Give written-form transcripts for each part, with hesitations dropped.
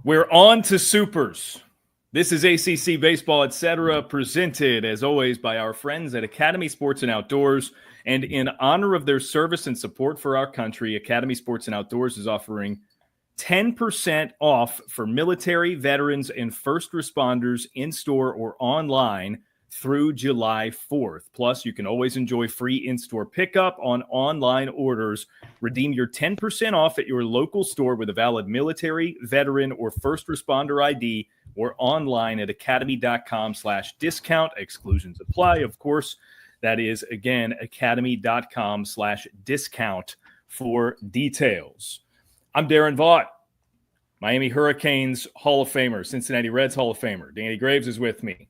We're on to Supers. This is ACC Baseball Etc. presented, as always, by our friends at Academy Sports and Outdoors. And in honor of their service and support for our country, Academy Sports and Outdoors is offering 10% off for military, veterans, and first responders in-store or online through July 4th. Plus, you can always enjoy free in-store pickup on online orders. Redeem your 10% off at your local store with a valid military, veteran, or first responder ID or online at academy.com/discount. Exclusions apply, of course. That is, again, academy.com/discount for details. I'm Daron Vaught, Miami Hurricanes Hall of Famer, Cincinnati Reds Hall of Famer. Danny Graves is with me.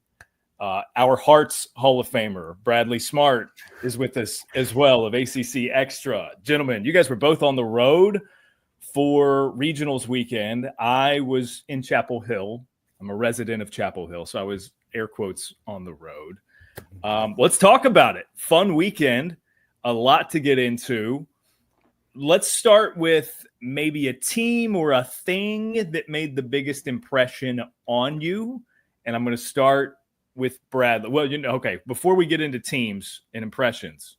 Our Hearts Hall of Famer, Bradley Smart, is with us as well of ACC Extra. Gentlemen, you guys were both on the road for regionals weekend. I was in Chapel Hill. I'm a resident of Chapel Hill, so I was, air quotes, on the road. Let's talk about it. Fun weekend, a lot to get into. Let's start with maybe a team or a thing that made the biggest impression on you. And I'm going to start with Bradley. Well, okay, before we get into teams and impressions,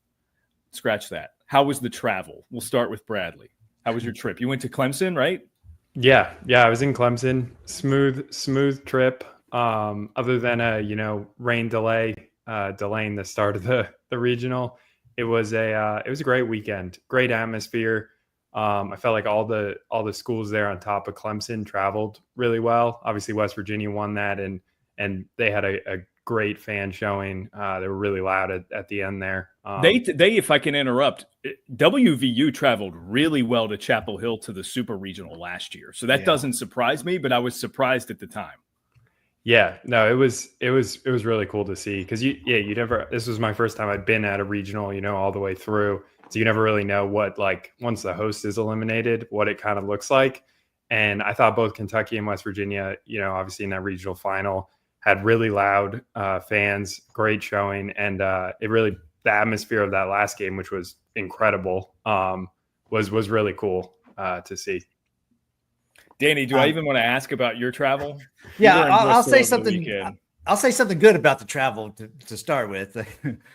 scratch that. How was the travel? We'll start with Bradley. How was your trip? You went to Clemson, right? Yeah, I was in Clemson. Smooth trip. Other than a rain delay, delaying the start of the regional. It was a great weekend. Great atmosphere. I felt like all the schools there on top of Clemson traveled really well. Obviously, West Virginia won that, and they had a great fan showing. They were really loud at the end there. They, if I can interrupt, WVU traveled really well to Chapel Hill to the Super Regional last year. So that doesn't surprise me, but I was surprised at the time. Yeah, no, it was really cool to see because this was my first time I'd been at a regional, all the way through. So you never really know what, like, once the host is eliminated, what it kind of looks like. And I thought both Kentucky and West Virginia, obviously in that regional final, had really loud fans, great showing. And the atmosphere of that last game, which was incredible, was really cool to see. Danny, do I even want to ask about your travel? Yeah, I'll say something. I'll say something good about the travel to start with.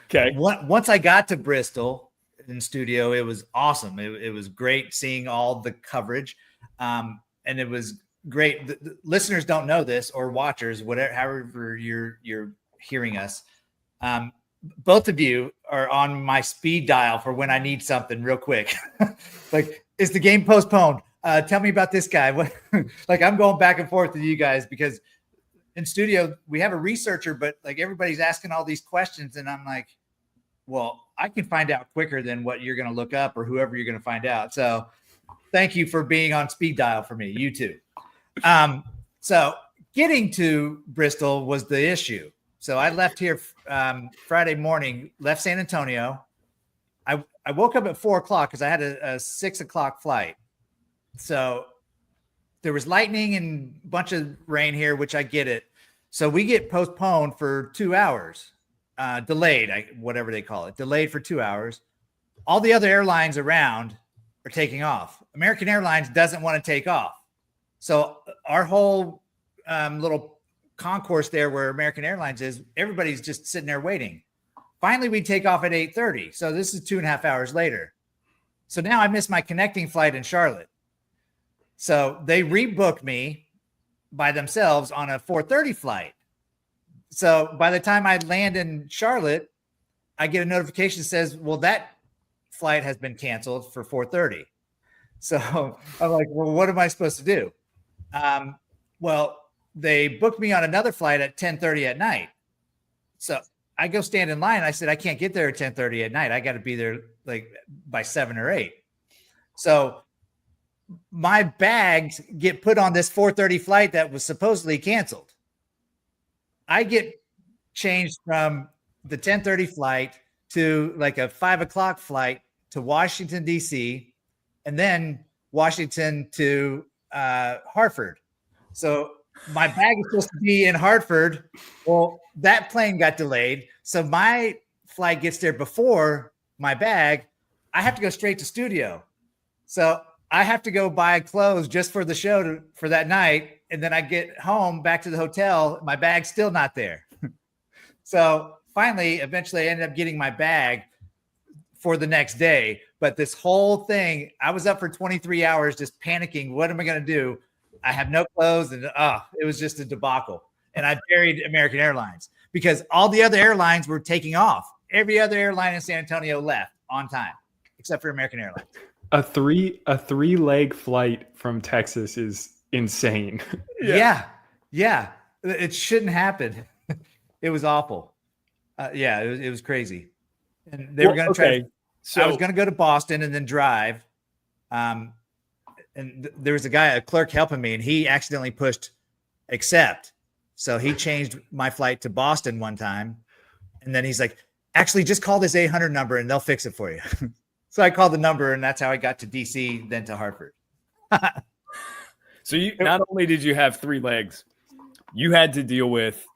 Okay. Once I got to Bristol in studio, it was awesome. It was great seeing all the coverage, and it was great. The listeners don't know this, or watchers, however you're hearing us. Both of you are on my speed dial for when I need something real quick. Like, is the game postponed? Tell me about this guy. Like, I'm going back and forth with you guys because in studio we have a researcher, but like everybody's asking all these questions, and I'm like, well, I can find out quicker than what you're going to look up or whoever you're going to find out. So thank you for being on speed dial for me. You too. So getting to Bristol was the issue. So I left here Friday morning, left San Antonio. I woke up at 4:00 because I had a 6:00 flight. So there was lightning and a bunch of rain here, which I get it. So we get postponed for 2 hours, delayed, whatever they call it, delayed for 2 hours. All the other airlines around are taking off. American Airlines doesn't want to take off. So our whole little concourse there where American Airlines is, everybody's just sitting there waiting. Finally, we take off at 8:30. So this is 2.5 hours later. So now I missed my connecting flight in Charlotte. So they rebooked me by themselves on a 4:30 flight. So by the time I land in Charlotte, I get a notification that says, well, that flight has been canceled for 4:30. So I'm like, well, what am I supposed to do? Well, they booked me on another flight at 10:30 at night. So I go stand in line. I said, I can't get there at 10:30 at night. I got to be there like by 7 or 8. So my bags get put on this 4:30 flight that was supposedly canceled. I get changed from the 10:30 flight to like a 5:00 flight to Washington, D.C., and then Washington to Hartford. So my bag is supposed to be in Hartford. Well, that plane got delayed. So my flight gets there before my bag. I have to go straight to studio. So I have to go buy clothes just for the show for that night. And then I get home back to the hotel. My bag's still not there. So finally, eventually I ended up getting my bag for the next day. But this whole thing, I was up for 23 hours just panicking. What am I going to do? I have no clothes. And it was just a debacle. And I buried American Airlines because all the other airlines were taking off. Every other airline in San Antonio left on time, except for American Airlines. A three-leg flight from Texas is insane. Yeah. It shouldn't happen. It was awful. It was crazy. And they were going to try. So I was going to go to Boston and then drive. And there was a clerk helping me, and he accidentally pushed accept. So he changed my flight to Boston one time. And then he's like, actually, just call this 800 number and they'll fix it for you. So I called the number, and that's how I got to DC, then to Hartford. So you not only did you have 3 legs, you had to deal with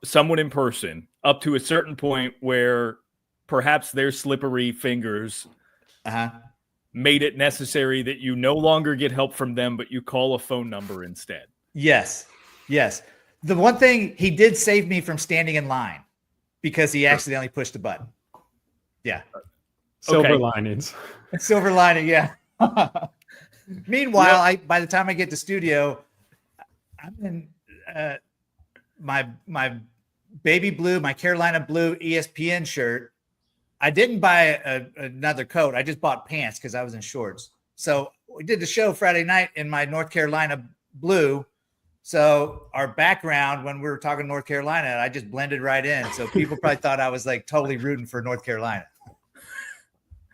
someone in person up to a certain point where perhaps their slippery fingers made it necessary that you no longer get help from them, but you call a phone number instead. Yes. The one thing, he did save me from standing in line because he accidentally pushed a button. Yeah. Silver linings. Silver lining, yeah. Meanwhile, by the time I get to studio, I'm in my baby blue, my Carolina blue ESPN shirt. I didn't buy another coat. I just bought pants because I was in shorts. So we did the show Friday night in my North Carolina blue. So our background, when we were talking North Carolina, I just blended right in. So people probably thought I was like totally rooting for North Carolina,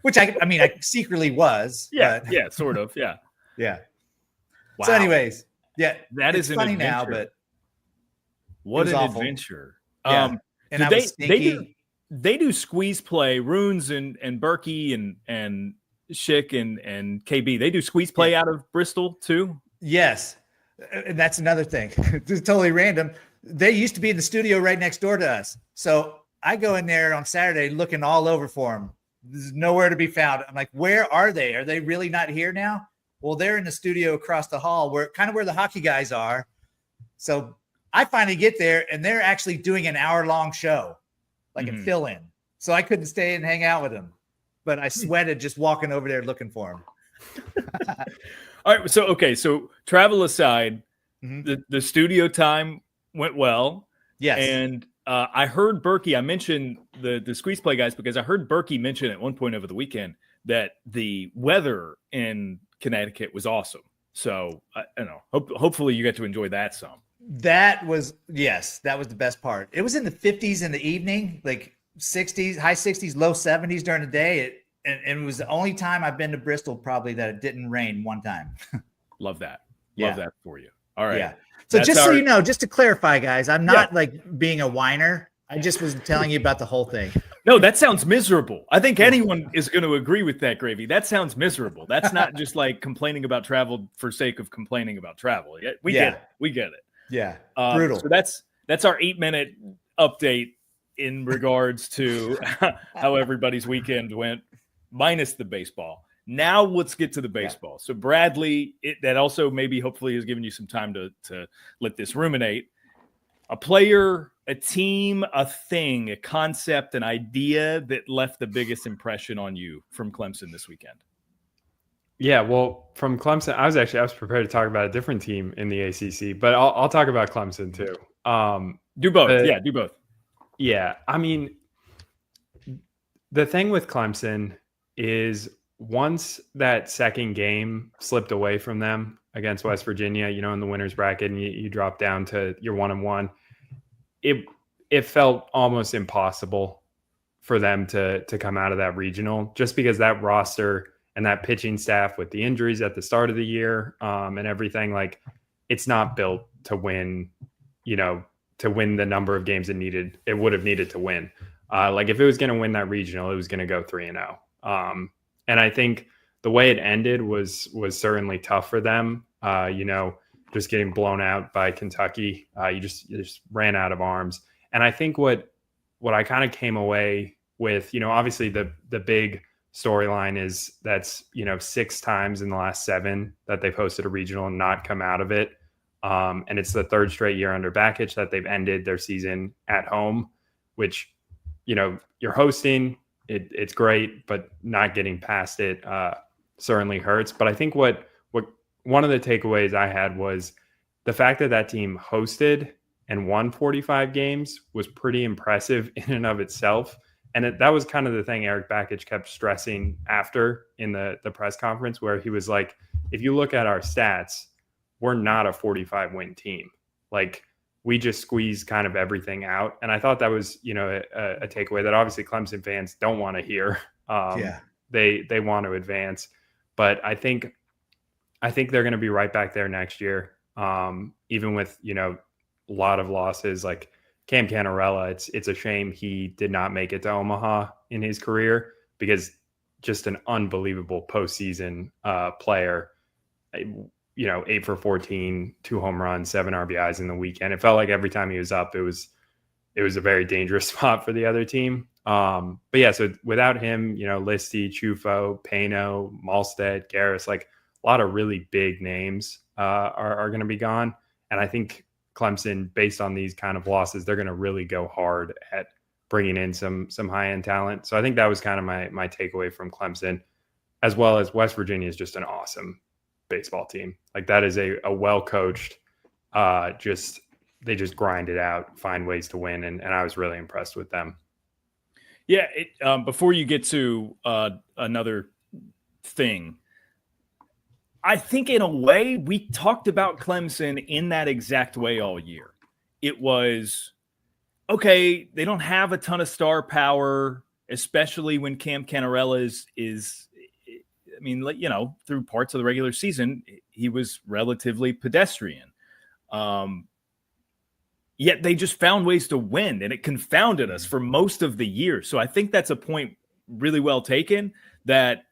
which I secretly was. Yeah, sort of. Yeah. Wow. So anyways, that is funny adventure. now, but what an awful. Adventure. Yeah. And I was stinky. They do squeeze play, Runes and Berkey and Schick and KB. They do squeeze play out of Bristol too. Yes. And that's another thing. It's totally random. They used to be in the studio right next door to us. So I go in there on Saturday looking all over for them. There's nowhere to be found. I'm like, where are they? Are they really not here now? Well, they're in the studio across the hall where the hockey guys are. So I finally get there and they're actually doing an hour-long show, like a fill-in. So I couldn't stay and hang out with them. But I sweated just walking over there looking for them. All right. So travel aside, the studio time went well. Yes. And I heard Berkey, I mentioned the squeeze play guys because I heard Berkey mention at one point over the weekend that the weather in Connecticut was awesome. So I don't know. Hopefully you get to enjoy that some. That was the best part. It was in the 50s in the evening, like 60s, high 60s, low 70s during the day. And it was the only time I've been to Bristol probably that it didn't rain one time. Love that. Love that for you. All right. Yeah. So so you know, just to clarify, guys, I'm not like being a whiner. I just was telling you about the whole thing. No, that sounds miserable. I think anyone is going to agree with that, Gravy. That sounds miserable. That's not just like complaining about travel for sake of complaining about travel. We get it. We get it. Yeah. Brutal. So that's our 8-minute update in regards to how everybody's weekend went, minus the baseball. Now let's get to the baseball. So Bradley, that also maybe hopefully has given you some time to let this ruminate. A player, a team, a thing, a concept, an idea that left the biggest impression on you from Clemson this weekend. Yeah, well, from Clemson, I was prepared to talk about a different team in the ACC, but I'll talk about Clemson too. Do both. Do both. Yeah, I mean, the thing with Clemson is once that second game slipped away from them against West Virginia, in the winner's bracket, and you drop down to your 1-1, it felt almost impossible for them to come out of that regional, just because that roster and that pitching staff with the injuries at the start of the year and everything, like it's not built to win, to win the number of games it would have needed to win. Like if it was going to win that regional, it was going to go 3-0. And I think the way it ended was certainly tough for them. Just getting blown out by Kentucky. You just ran out of arms. And I think what I kind of came away with, obviously the big storyline is that's, 6 times in the last 7 that they've hosted a regional and not come out of it. And it's the 3rd straight year under Bakich that they've ended their season at home, which, you're hosting, it's great, but not getting past it certainly hurts. But I think what one of the takeaways I had was the fact that team hosted and won 45 games was pretty impressive in and of itself. And that was kind of the thing Eric Bakich kept stressing after in the press conference, where he was like, if you look at our stats, we're not a 45 win team. Like, we just squeeze kind of everything out. And I thought that was, a takeaway that obviously Clemson fans don't want to hear. They want to advance, but I think they're going to be right back there next year. Even with, a lot of losses like Cam Canarella, it's a shame he did not make it to Omaha in his career, because just an unbelievable postseason player. 8 for 14, 2 home runs, 7 RBIs in the weekend. It felt like every time he was up, it was a very dangerous spot for the other team. But yeah, so without him, Listy, Chufo, Pano, Malstead, Garris, like a lot of really big names are going to be gone. And I think Clemson, based on these kind of losses, they're going to really go hard at bringing in some high-end talent. So I think that was kind of my takeaway from Clemson, as well as West Virginia is just an awesome baseball team. Like, that is a well-coached, they just grind it out, find ways to win. And I was really impressed with them. Yeah. Before you get to another thing, I think in a way we talked about Clemson in that exact way all year. It was, okay, they don't have a ton of star power, especially when Cam Canarella is through parts of the regular season, he was relatively pedestrian. Yet they just found ways to win, and it confounded us for most of the year. So I think that's a point really well taken, that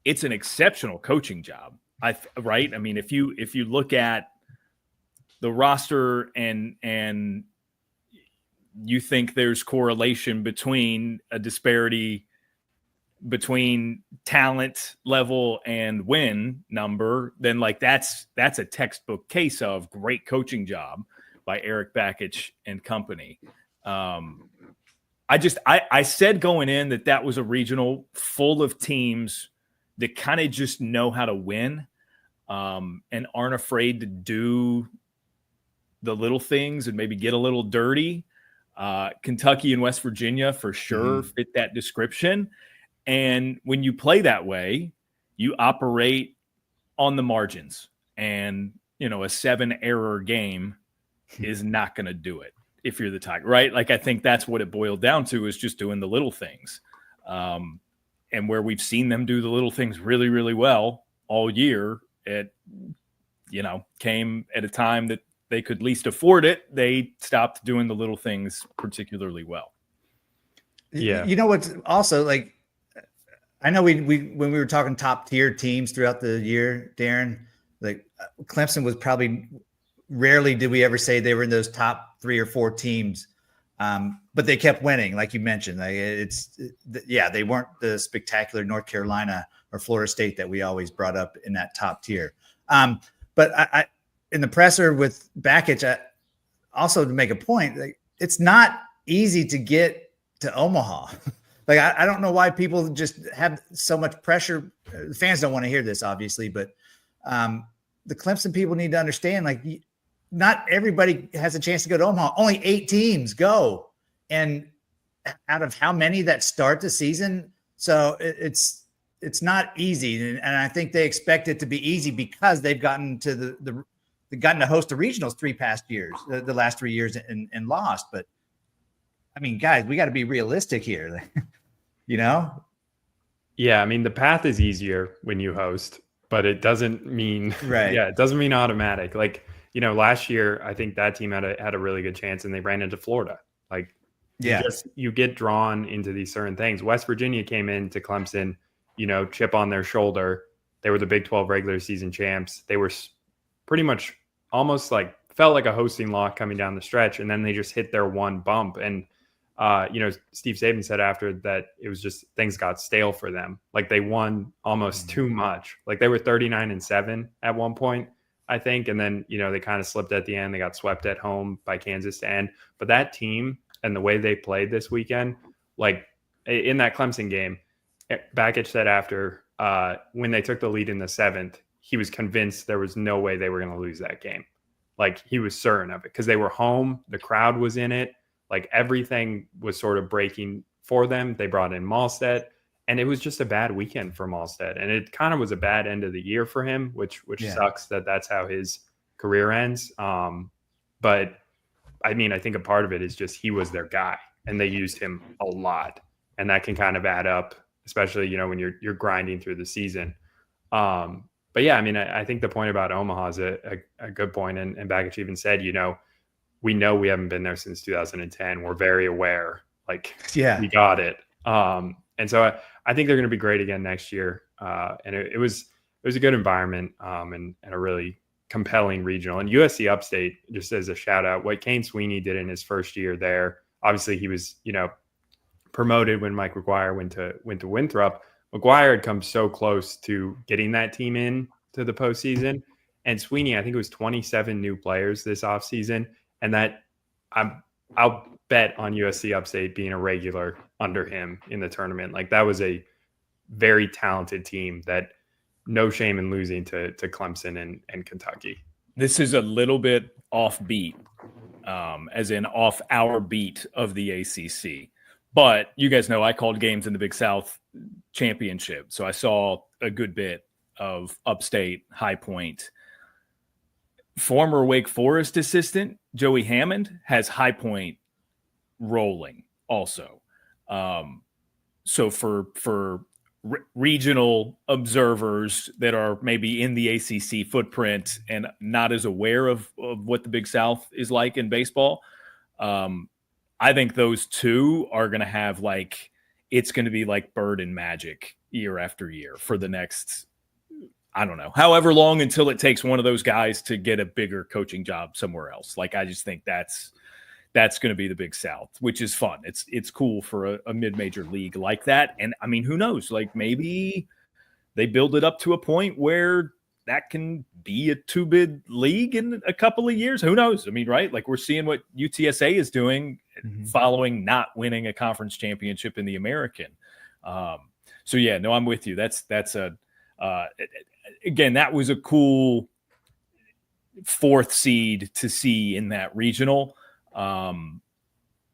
it's an exceptional coaching job. Right? I mean, if you look at the roster and you think there's correlation between a disparity between talent level and win number, then like that's a textbook case of great coaching job by Eric Bakich and company. I said going in that was a regional full of teams that kind of just know how to win and aren't afraid to do the little things and maybe get a little dirty. Kentucky and West Virginia for sure fit that description. And when you play that way, you operate on the margins, and, a 7-error game is not going to do it if you're the Tiger, right? Like, I think that's what it boiled down to, is just doing the little things. And where we've seen them do the little things really, really well all year, it, came at a time that they could least afford it. They stopped doing the little things particularly well. Yeah. What's also like, I know we when we were talking top tier teams throughout the year, Daron, like Clemson was probably, rarely did we ever say they were in those top 3 or 4 teams, but they kept winning, like you mentioned. Like they weren't the spectacular North Carolina or Florida State that we always brought up in that top tier. But I in the presser with Bakich, also to make a point, like, it's not easy to get to Omaha. Like, I don't know why people just have so much pressure. The fans don't want to hear this, obviously, but the Clemson people need to understand, like, not everybody has a chance to go to Omaha. Only 8 teams go. And out of how many that start the season? So it's not easy. And I think they expect it to be easy because they've gotten to they've gotten to host the regionals 3 past years, the last 3 years, and lost. But I mean, guys, we got to be realistic here. Yeah, I mean, the path is easier when you host, but it doesn't mean right. Yeah, it doesn't mean automatic. Like, last year I think that team had a really good chance, and they ran into Florida. Like, you get drawn into these certain things. West Virginia came into Clemson, chip on their shoulder. They were the Big 12 regular season champs. They were pretty much almost like felt like a hosting lock coming down the stretch, and then they just hit their one bump. And Steve Saban said after that it was just things got stale for them. Like they won almost too much. Like they were 39-7 at one point, I think. And then, they kind of slipped at the end. They got swept at home by Kansas to end. But that team and the way they played this weekend, like in that Clemson game, Bakich said after when they took the lead in the 7th, he was convinced there was no way they were going to lose that game. Like he was certain of it because they were home. The crowd was in it. Like everything was sort of breaking for them. They brought in Malstead, and it was just a bad weekend for Malstead. And it kind of was a bad end of the year for him, which sucks that that's how his career ends. But I mean, I think a part of it is just he was their guy and they used him a lot. And that can kind of add up, especially, when you're grinding through the season. But yeah, I mean, I think the point about Omaha is a good point. And Bakich even said, we know we haven't been there since 2010. We're very aware, we got it. And so I think they're going to be great again next year. And it was a good environment and a really compelling regional. And USC Upstate, just as a shout out, what Kane Sweeney did in his first year there, obviously he was, promoted when Mike McGuire went to Winthrop. McGuire had come so close to getting that team in to the postseason. And Sweeney, I think it was 27 new players this offseason. And that I'll bet on USC Upstate being a regular under him in the tournament. Like that was a very talented team that no shame in losing to Clemson and Kentucky. This is a little bit offbeat, as in off our beat of the ACC. But you guys know I called games in the Big South Championship. So I saw a good bit of Upstate, High Point. Former Wake Forest assistant Joey Hammond has High Point rolling also. So for regional observers that are maybe in the ACC footprint and not as aware of what the Big South is like in baseball, I think those two are going to have it's going to be like Bird and Magic year after year for the next, I don't know, however long until it takes one of those guys to get a bigger coaching job somewhere else. I just think that's going to be the Big South, which is fun. It's cool for a mid-major league like that. And I mean, who knows? Maybe they build it up to a point where that can be a two-bid league in a couple of years. Who knows? I mean, right? We're seeing what UTSA is doing following not winning a conference championship in the American. So yeah, no, I'm with you. That's again, that was a cool 4th seed to see in that regional. And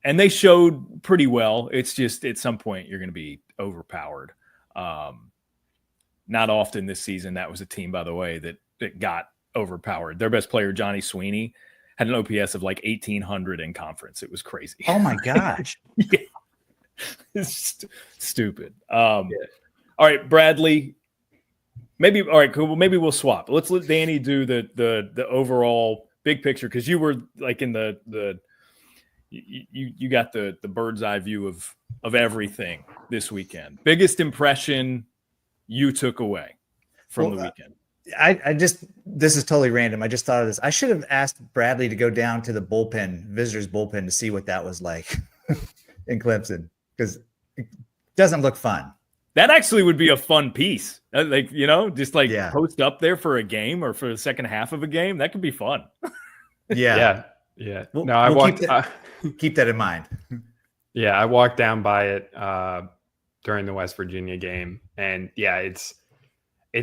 they showed pretty well. It's just at some point you're going to be overpowered. Not often this season. That was a team, by the way, that got overpowered. Their best player, Johnny Sweeney, had an OPS of 1,800 in conference. It was crazy. Oh my gosh. Yeah. It's stupid. All right, Bradley. Maybe all right, cool. Well, maybe we'll swap. Let's let Danny do the overall big picture, because you were in you got the bird's eye view of everything this weekend. Biggest impression you took away from the weekend? This is totally random. I just thought of this. I should have asked Bradley to go down to the visitors bullpen to see what that was like in Clemson, because it doesn't look fun. That actually would be a fun piece. Post up there for a game or for the second half of a game. That could be fun. Yeah. Keep that in mind. Yeah, I walked down by it during the West Virginia game, and yeah, it's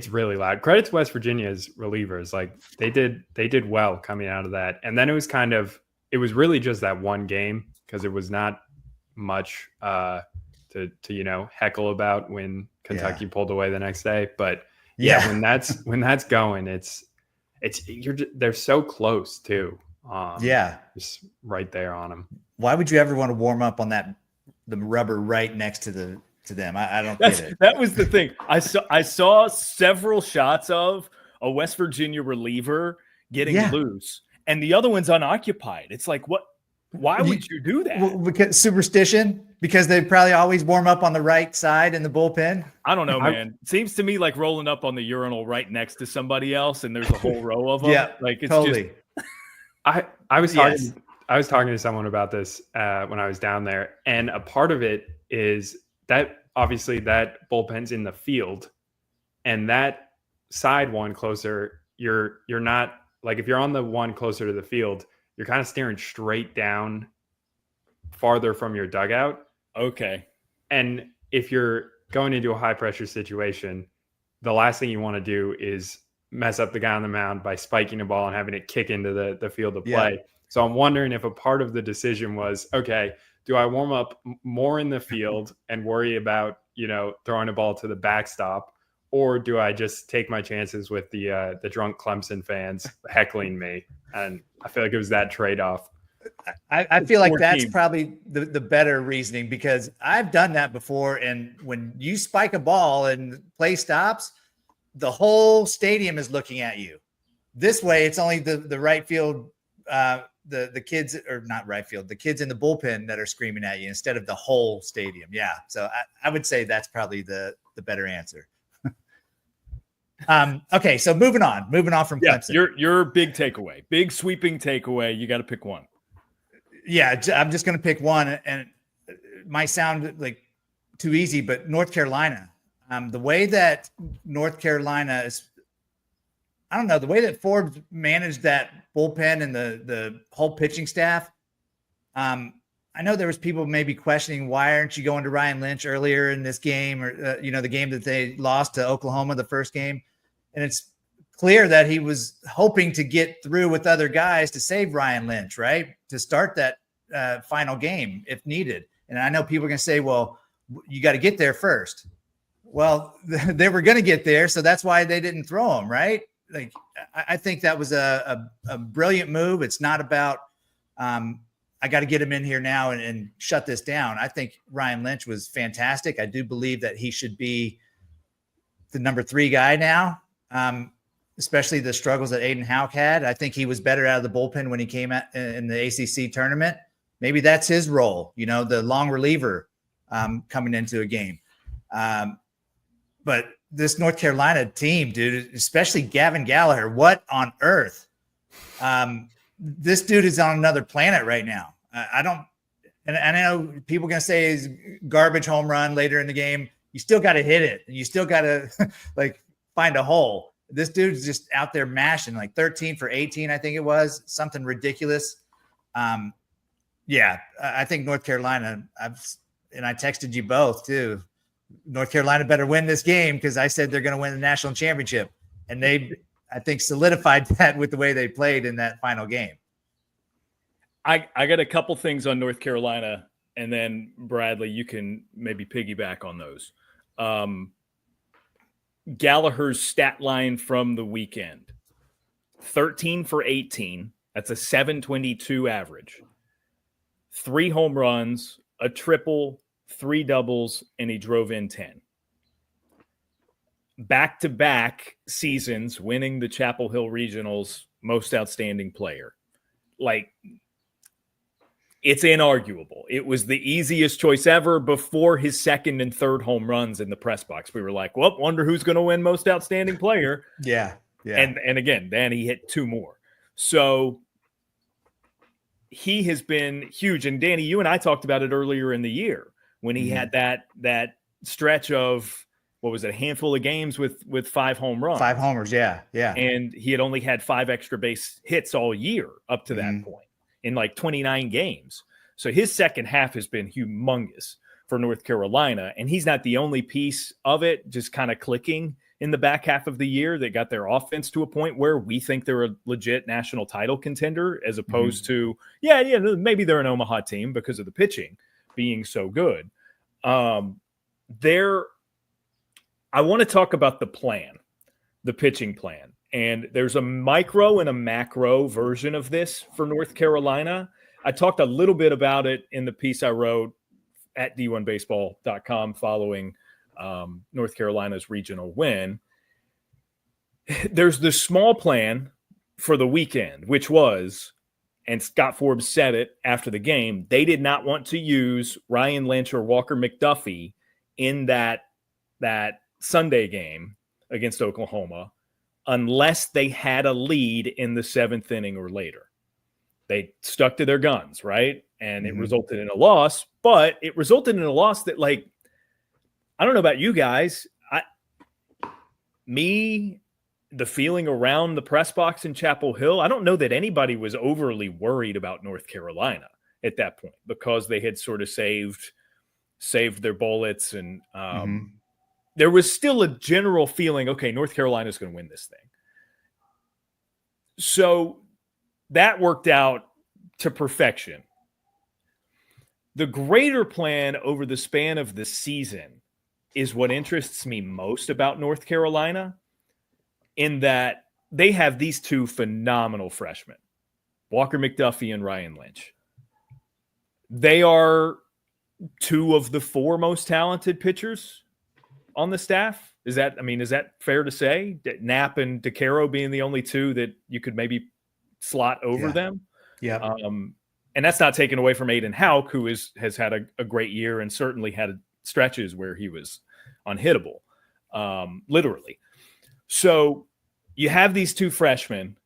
really loud. Credit to West Virginia's relievers. They did well coming out of that. And then it was really just that one game, because it was not much to heckle about when Kentucky pulled away the next day. But when that's going, they're so close too. Just right there on them. Why would you ever want to warm up on the rubber right next to them? I don't get it. That was the thing. I saw several shots of a West Virginia reliever getting loose, and the other one's unoccupied. It's what? Why would you do that? Well, because superstition. Because they probably always warm up on the right side in the bullpen. I don't know, man. It seems to me like rolling up on the urinal right next to somebody else, and there's a whole row of them. Yeah, it's totally. I was I was talking to someone about this when I was down there, and a part of it is that obviously that bullpen's in the field, and that side one closer, you're not like, if you're on the one closer to the field, you're kind of staring straight down farther from your dugout. Okay. And if you're going into a high pressure situation, the last thing you want to do is mess up the guy on the mound by spiking a ball and having it kick into the field of play. Yeah. So I'm wondering if a part of the decision was, okay, do I warm up more in the field and worry about, throwing a ball to the backstop, or do I just take my chances with the drunk Clemson fans heckling me? And I feel like it was that trade-off. I feel like that's probably the better reasoning, because I've done that before. And when you spike a ball and play stops, the whole stadium is looking at you. This way, it's only the right field, the kids, or not right field, the kids in the bullpen that are screaming at you instead of the whole stadium. Yeah. So I would say that's probably the better answer. Okay. So moving on from Clemson. Your big takeaway, big sweeping takeaway. You got to pick one. Yeah. I'm just going to pick one, and it might sound like too easy, but North Carolina, the way that North Carolina is, I don't know, the way that Forbes managed that bullpen and the whole pitching staff. I know there was people maybe questioning, why aren't you going to Ryan Lynch earlier in this game, or the game that they lost to Oklahoma, the first game. And it's clear that he was hoping to get through with other guys to save Ryan Lynch, right? To start that final game if needed. And I know people are going to say, well, you got to get there first. Well, they were going to get there, so that's why they didn't throw him, right? Like, I think that was a brilliant move. It's not about I got to get him in here now and shut this down. I think Ryan Lynch was fantastic. I do believe that he should be the number 3 guy now, especially the struggles that Aiden Houck had. I think he was better out of the bullpen when he came in the ACC tournament. Maybe that's his role, the long reliever coming into a game. But this North Carolina team, dude, especially Gavin Gallagher, what on earth? This dude is on another planet right now. And I know people are going to say is garbage home run later in the game. You still got to hit it, and you still got to find a hole. This dude's just out there mashing, 13 for 18, I think it was, something ridiculous. Yeah, I think North Carolina, I texted you both too. North Carolina better win this game, because I said they're going to win the national championship. And they, I think, solidified that with the way they played in that final game. I got a couple things on North Carolina, and then Bradley, you can maybe piggyback on those. Gallagher's stat line from the weekend, 13 for 18. That's a 722 average. 3 home runs, a triple, 3 doubles, and he drove in 10. Back-to-back seasons winning the Chapel Hill Regionals most outstanding player. It's inarguable. It was the easiest choice ever. Before his second and third home runs in the press box, we were like, well, wonder who's going to win most outstanding player. Yeah. And again, then he hit 2 more. So he has been huge. And Danny, you and I talked about it earlier in the year when he had that stretch of, what was it, a handful of games with 5 home runs. 5 homers, yeah. And he had only had 5 extra base hits all year up to that point in 29 games. So his second half has been humongous for North Carolina, and he's not the only piece of it just kind of clicking in the back half of the year that got their offense to a point where we think they're a legit national title contender, as opposed to, maybe they're an Omaha team because of the pitching being so good. I want to talk about the plan, the pitching plan. And there's a micro and a macro version of this for North Carolina. I talked a little bit about it in the piece I wrote at d1baseball.com following North Carolina's regional win. There's the small plan for the weekend, which was, and Scott Forbes said it after the game, they did not want to use Ryan Lynch or Walker McDuffie in that Sunday game against Oklahoma unless they had a lead in the 7th inning or later. They stuck to their guns, right? And it resulted in a loss, but it resulted in a loss that, like, I don't know about you guys. The feeling around the press box in Chapel Hill, I don't know that anybody was overly worried about North Carolina at that point because they had sort of saved their bullets. And there was still a general feeling, okay, North Carolina's going to win this thing. So that worked out to perfection. The greater plan over the span of the season is what interests me most about North Carolina, in that they have these two phenomenal freshmen, Walker McDuffie and Ryan Lynch. They are two of the four most talented pitchers on the staff. Is that fair to say? Knapp and DeCaro being the only two that you could maybe slot over them? Yeah. And that's not taken away from Aiden Houck, who has had a great year and certainly had stretches where he was unhittable, literally. So you have these two freshmen.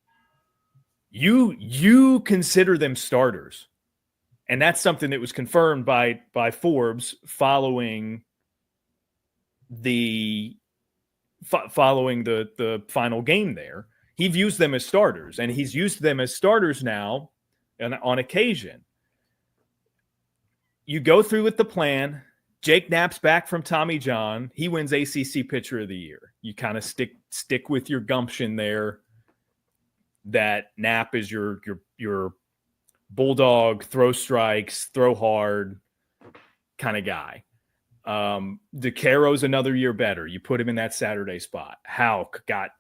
You consider them starters, and that's something that was confirmed by Forbes following the final game there. He views them as starters, and he's used them as starters now on occasion. You go through with the plan. Jake Knapp's back from Tommy John. He wins ACC Pitcher of the Year. You kind of stick with your gumption there that Knapp is your bulldog, throw strikes, throw hard kind of guy. DeCaro's another year better. You put him in that Saturday spot. Houck got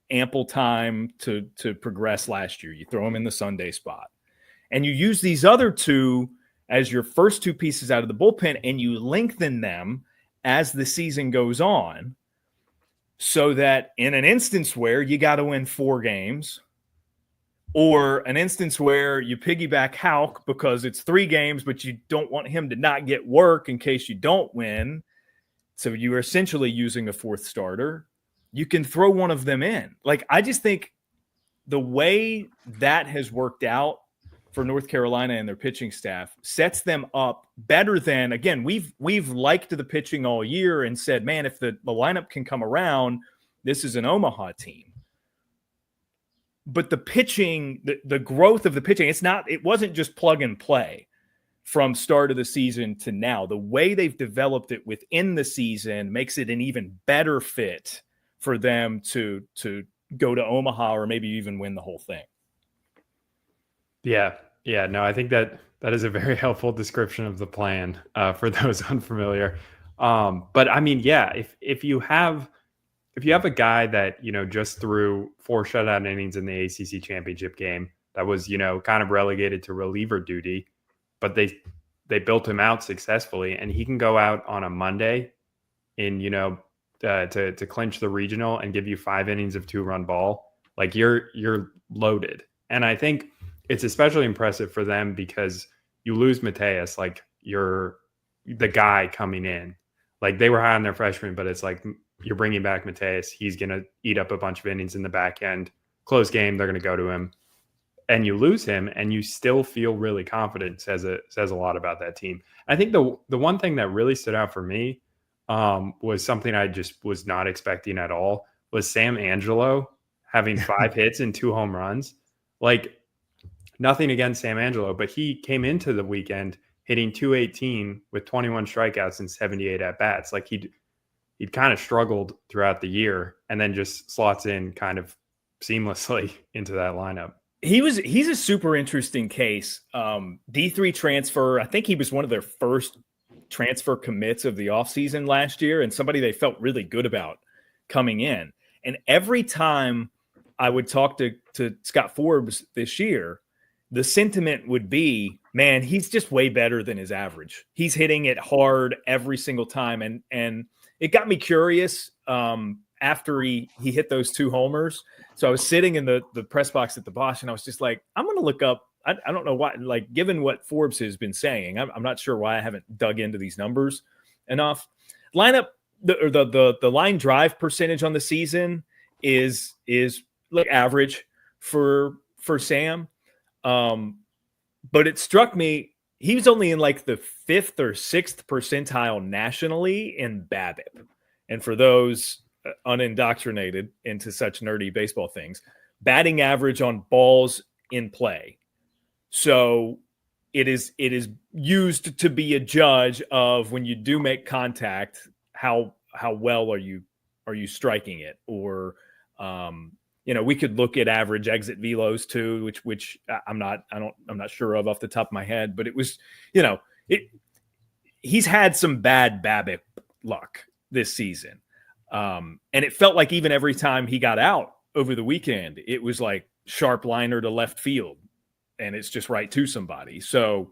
ample time to progress last year. You throw him in the Sunday spot. And you use these other two as your first two pieces out of the bullpen, and you lengthen them as the season goes on, so that in an instance where you got to win 4 games, or an instance where you piggyback Houck because it's 3 games, but you don't want him to not get work in case you don't win, so you are essentially using a 4th starter, you can throw one of them in. Like, I just think the way that has worked out for North Carolina and their pitching staff sets them up better than, again, we've liked the pitching all year and said, man, if the lineup can come around, this is an Omaha team. But the pitching, the growth of the pitching, it wasn't just plug and play from start of the season to now. The way they've developed it within the season makes it an even better fit for them to go to Omaha or maybe even win the whole thing. Yeah. No, I think that is a very helpful description of the plan for those unfamiliar. But I mean, yeah, if you have a guy that, just threw 4 shutout innings in the ACC championship game, that was, kind of relegated to reliever duty, but they built him out successfully, and he can go out on a Monday in, to clinch the regional and give you 5 innings of 2-run ball. Like, you're loaded. And I think it's especially impressive for them because you lose Mateus, like, you're the guy coming in. Like, they were high on their freshman, but it's like you're bringing back Mateus. He's going to eat up a bunch of innings in the back end. Close game, they're going to go to him. And you lose him, and you still feel really confident. Says a lot about that team. I think the one thing that really stood out for me was something I just was not expecting at all, was Sam Angelo having 5 hits and 2 home runs. Like, nothing against Sam Angelo, but he came into the weekend hitting .218 with 21 strikeouts and 78 at-bats. Like, he'd kind of struggled throughout the year and then just slots in kind of seamlessly into that lineup. He's a super interesting case. D3 transfer. I think he was one of their first transfer commits of the offseason last year, and somebody they felt really good about coming in. And every time I would talk to Scott Forbes this year, the sentiment would be, man, he's just way better than his average. He's hitting it hard every single time. And it got me curious after he hit those 2 homers. So I was sitting in the press box at the Bosch, and I was just like, I'm going to look up. I don't know why, like, given what Forbes has been saying, I'm not sure why I haven't dug into these numbers enough. Lineup, the line drive percentage on the season is like average for Sam. But it struck me, he was only in like the 5th or 6th percentile nationally in BABIP. And for those unindoctrinated into such nerdy baseball things, batting average on balls in play. So it is used to be a judge of when you do make contact, how well are you striking it, or we could look at average exit velos too, which I'm not sure of off the top of my head, but it was, he's had some bad BABIP luck this season. And it felt like even every time he got out over the weekend, it was like sharp liner to left field, and it's just right to somebody. So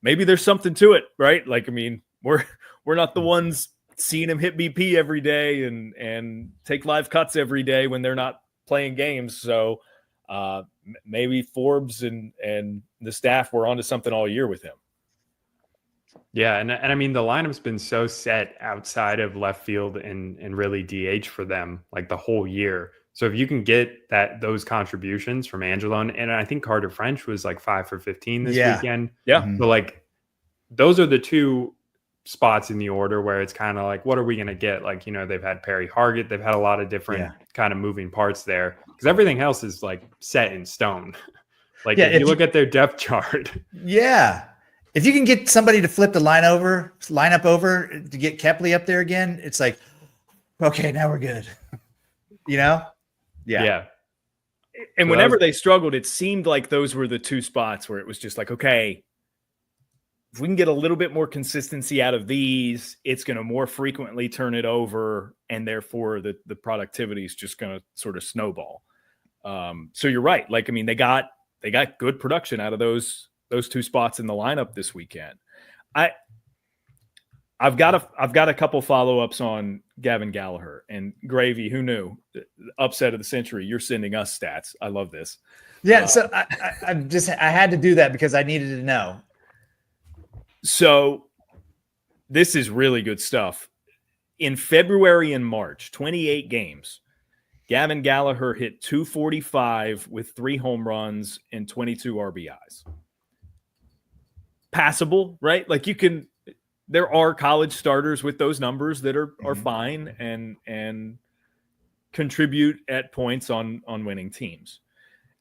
maybe there's something to it, right? Like, I mean, we're not the ones seeing him hit BP every day and take live cuts every day when they're not playing games. So maybe Forbes and the staff were onto something all year with him. Yeah, and I mean, the lineup's been so set outside of left field and really DH for them like the whole year. So if you can get those contributions from Angelo, and I think Carter French was like 5 for 15 this weekend. Yeah. So like those are the two spots in the order where it's kind of like, what are we going to get? Like, they've had Perry Hargett. They've had a lot of different kind of moving parts there, because everything else is like set in stone. Like if you look at their depth chart. Yeah. If you can get somebody to flip the lineup over to get Kepley up there again, it's like, okay, now we're good. Yeah. And so whenever they struggled, it seemed like those were the two spots where it was just like, okay, if we can get a little bit more consistency out of these, it's going to more frequently turn it over, and therefore the productivity is just going to sort of snowball. So you're right. Like, I mean, they got good production out of those two spots in the lineup this weekend. I've got a couple follow-ups on Gavin Gallagher and Gravy. Who knew? Upset of the century. You're sending us stats. I love this. Yeah. So I had to do that because I needed to know. So this is really good stuff. In February and March, 28 games, Gavin Gallagher hit 245 with 3 home runs and 22 RBIs. Passable, right? Like there are college starters with those numbers that are fine and contribute at points on winning teams.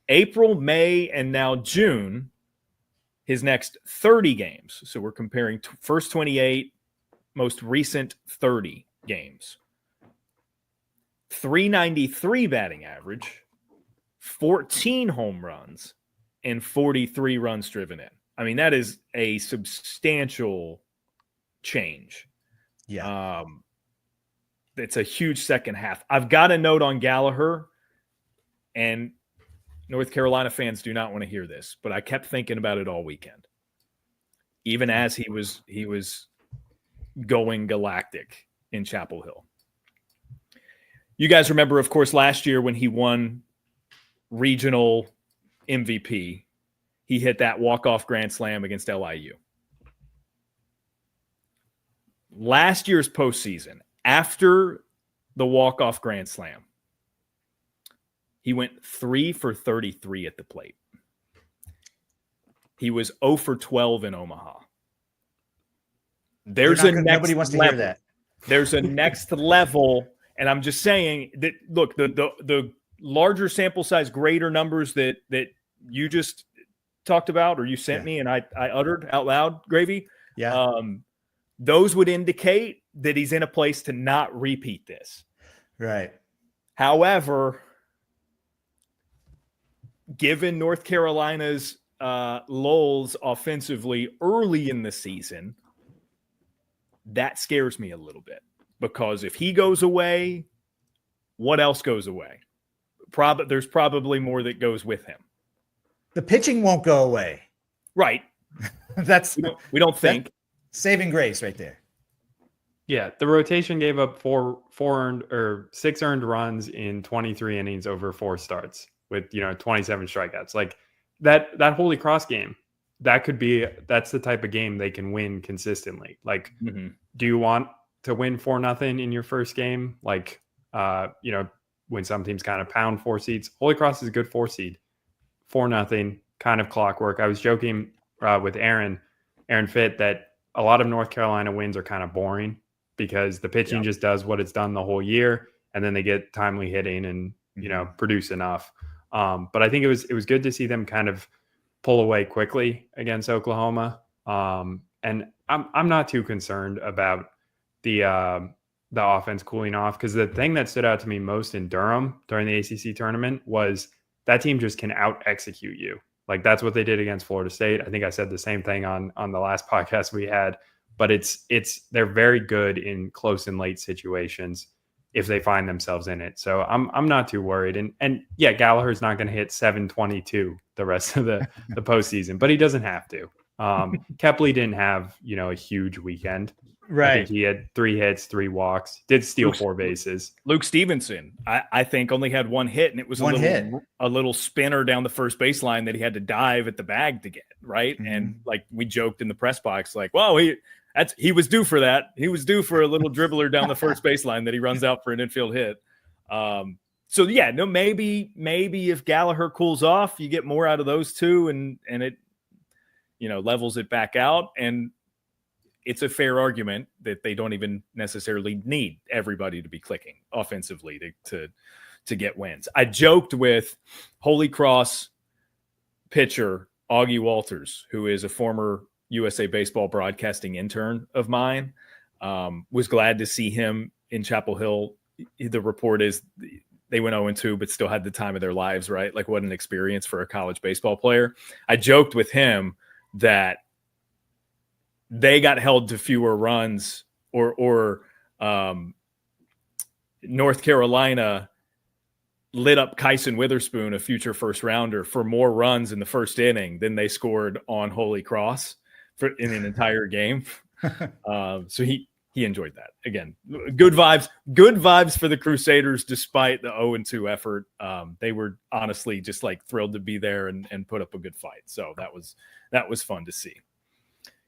April, May, and now June, his next 30 games. So we're comparing first 28, most recent 30 games. 393 batting average, 14 home runs, and 43 runs driven in. I mean, that is a substantial change. Yeah. It's a huge second half. I've got a note on Gallagher, and North Carolina fans do not want to hear this, but I kept thinking about it all weekend. Even as he was going galactic in Chapel Hill. You guys remember, of course, last year when he won regional MVP, he hit that walk-off grand slam against LIU. Last year's postseason, after the walk-off grand slam, he went 3 for 33 at the plate. He was 0 for 12 in Omaha. Nobody wants to hear that. There's a next level, and I'm just saying that, look, the larger sample size, greater numbers that you just talked about or you sent me and I uttered out loud, Gravy, those would indicate that he's in a place to not repeat this. Right. However, given North Carolina's lulls offensively early in the season, that scares me a little bit, because if he goes away, what else goes away? There's probably more that goes with him. The pitching won't go away. Right. We don't think. Saving grace right there. Yeah, the rotation gave up 6 earned runs in 23 innings over 4 starts with 27 strikeouts. Like that Holy Cross game, that's the type of game they can win consistently. Like, do you want to win 4-0 in your first game? Like, when some teams kind of pound 4 seeds, Holy Cross is a good 4 seed. 4-0, kind of clockwork. I was joking with Aaron Fitt, that a lot of North Carolina wins are kind of boring because the pitching just does what it's done the whole year, and then they get timely hitting and produce enough. But I think it was good to see them kind of pull away quickly against Oklahoma. And I'm not too concerned about the offense cooling off, because the thing that stood out to me most in Durham during the ACC tournament was that team just can out execute you. Like, that's what they did against Florida State. I think I said the same thing on the last podcast we had, but they're very good in close and late situations if they find themselves in it. So I'm not too worried. And yeah, Gallagher's not going to hit 722 the rest of the postseason, but he doesn't have to. Kepley didn't have, a huge weekend. Right. I think he had 3 hits, 3 walks, did steal 4 bases. Luke Stevenson, I think, only had 1 hit, and it was a little spinner down the first baseline that he had to dive at the bag to get, right? Mm-hmm. And like we joked in the press box, like, well, he was due for that. He was due for a little dribbler down the first baseline that he runs out for an infield hit. So yeah, no, maybe if Gallagher cools off, you get more out of those two, and it, levels it back out. And it's a fair argument that they don't even necessarily need everybody to be clicking offensively to get wins. I joked with Holy Cross pitcher Augie Walters, who is a former USA Baseball broadcasting intern of mine. Was glad to see him in Chapel Hill. The report is they went 0-2, but still had the time of their lives, right? Like, what an experience for a college baseball player. I joked with him that they got held to fewer runs, or North Carolina lit up Kyson Witherspoon, a future first rounder, for more runs in the first inning than they scored on Holy Cross in an entire game. So he enjoyed that. Again, good vibes for the Crusaders, despite the 0-2 effort. They were honestly just like thrilled to be there and put up a good fight. So that was fun to see.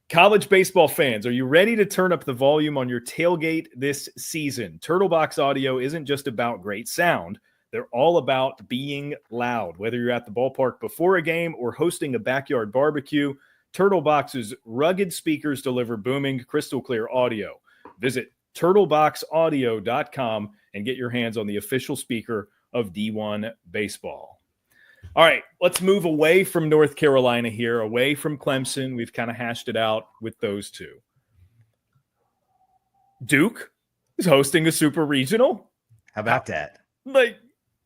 College baseball fans, are you ready to turn up the volume on your tailgate this season? Turtlebox Audio isn't just about great sound. They're all about being loud. Whether you're at the ballpark before a game or hosting a backyard barbecue, Turtlebox's rugged speakers deliver booming, crystal clear audio. Visit turtleboxaudio.com and get your hands on the official speaker of D1 Baseball. All right, let's move away from North Carolina here, away from Clemson. We've kind of hashed it out with those two. Duke is hosting a super regional. How about that? Like,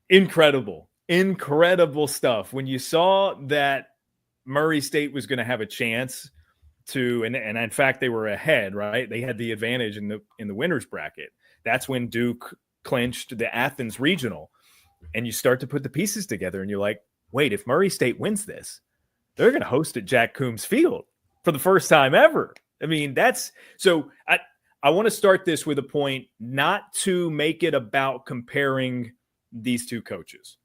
incredible stuff. When you saw that Murray State was going to have a chance to, and in fact they were ahead, right? They had the advantage in the winners bracket. That's when Duke clinched the Athens regional, and you start to put the pieces together, and you're like, wait, if Murray State wins this, they're going to host at Jack Coombs Field for the first time ever. I mean, that's so. I want to start this with a point, not to make it about comparing these two coaches,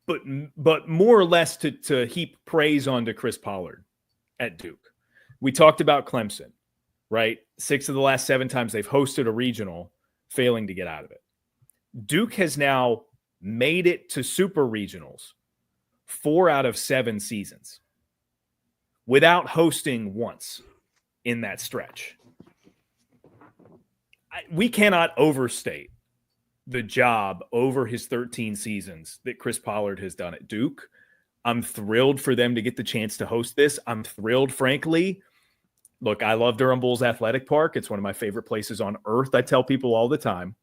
but more or less to heap praise onto Chris Pollard at Duke. We talked about Clemson, right? 6 of the last 7 times they've hosted a regional, failing to get out of it. Duke has now made it to super regionals 4 out of 7 seasons without hosting once in that stretch. We cannot overstate the job over his 13 seasons that Chris Pollard has done at Duke. I'm thrilled for them to get the chance to host this. I'm thrilled, frankly. Look, I love Durham Bulls Athletic Park. It's one of my favorite places on earth. I tell people all the time.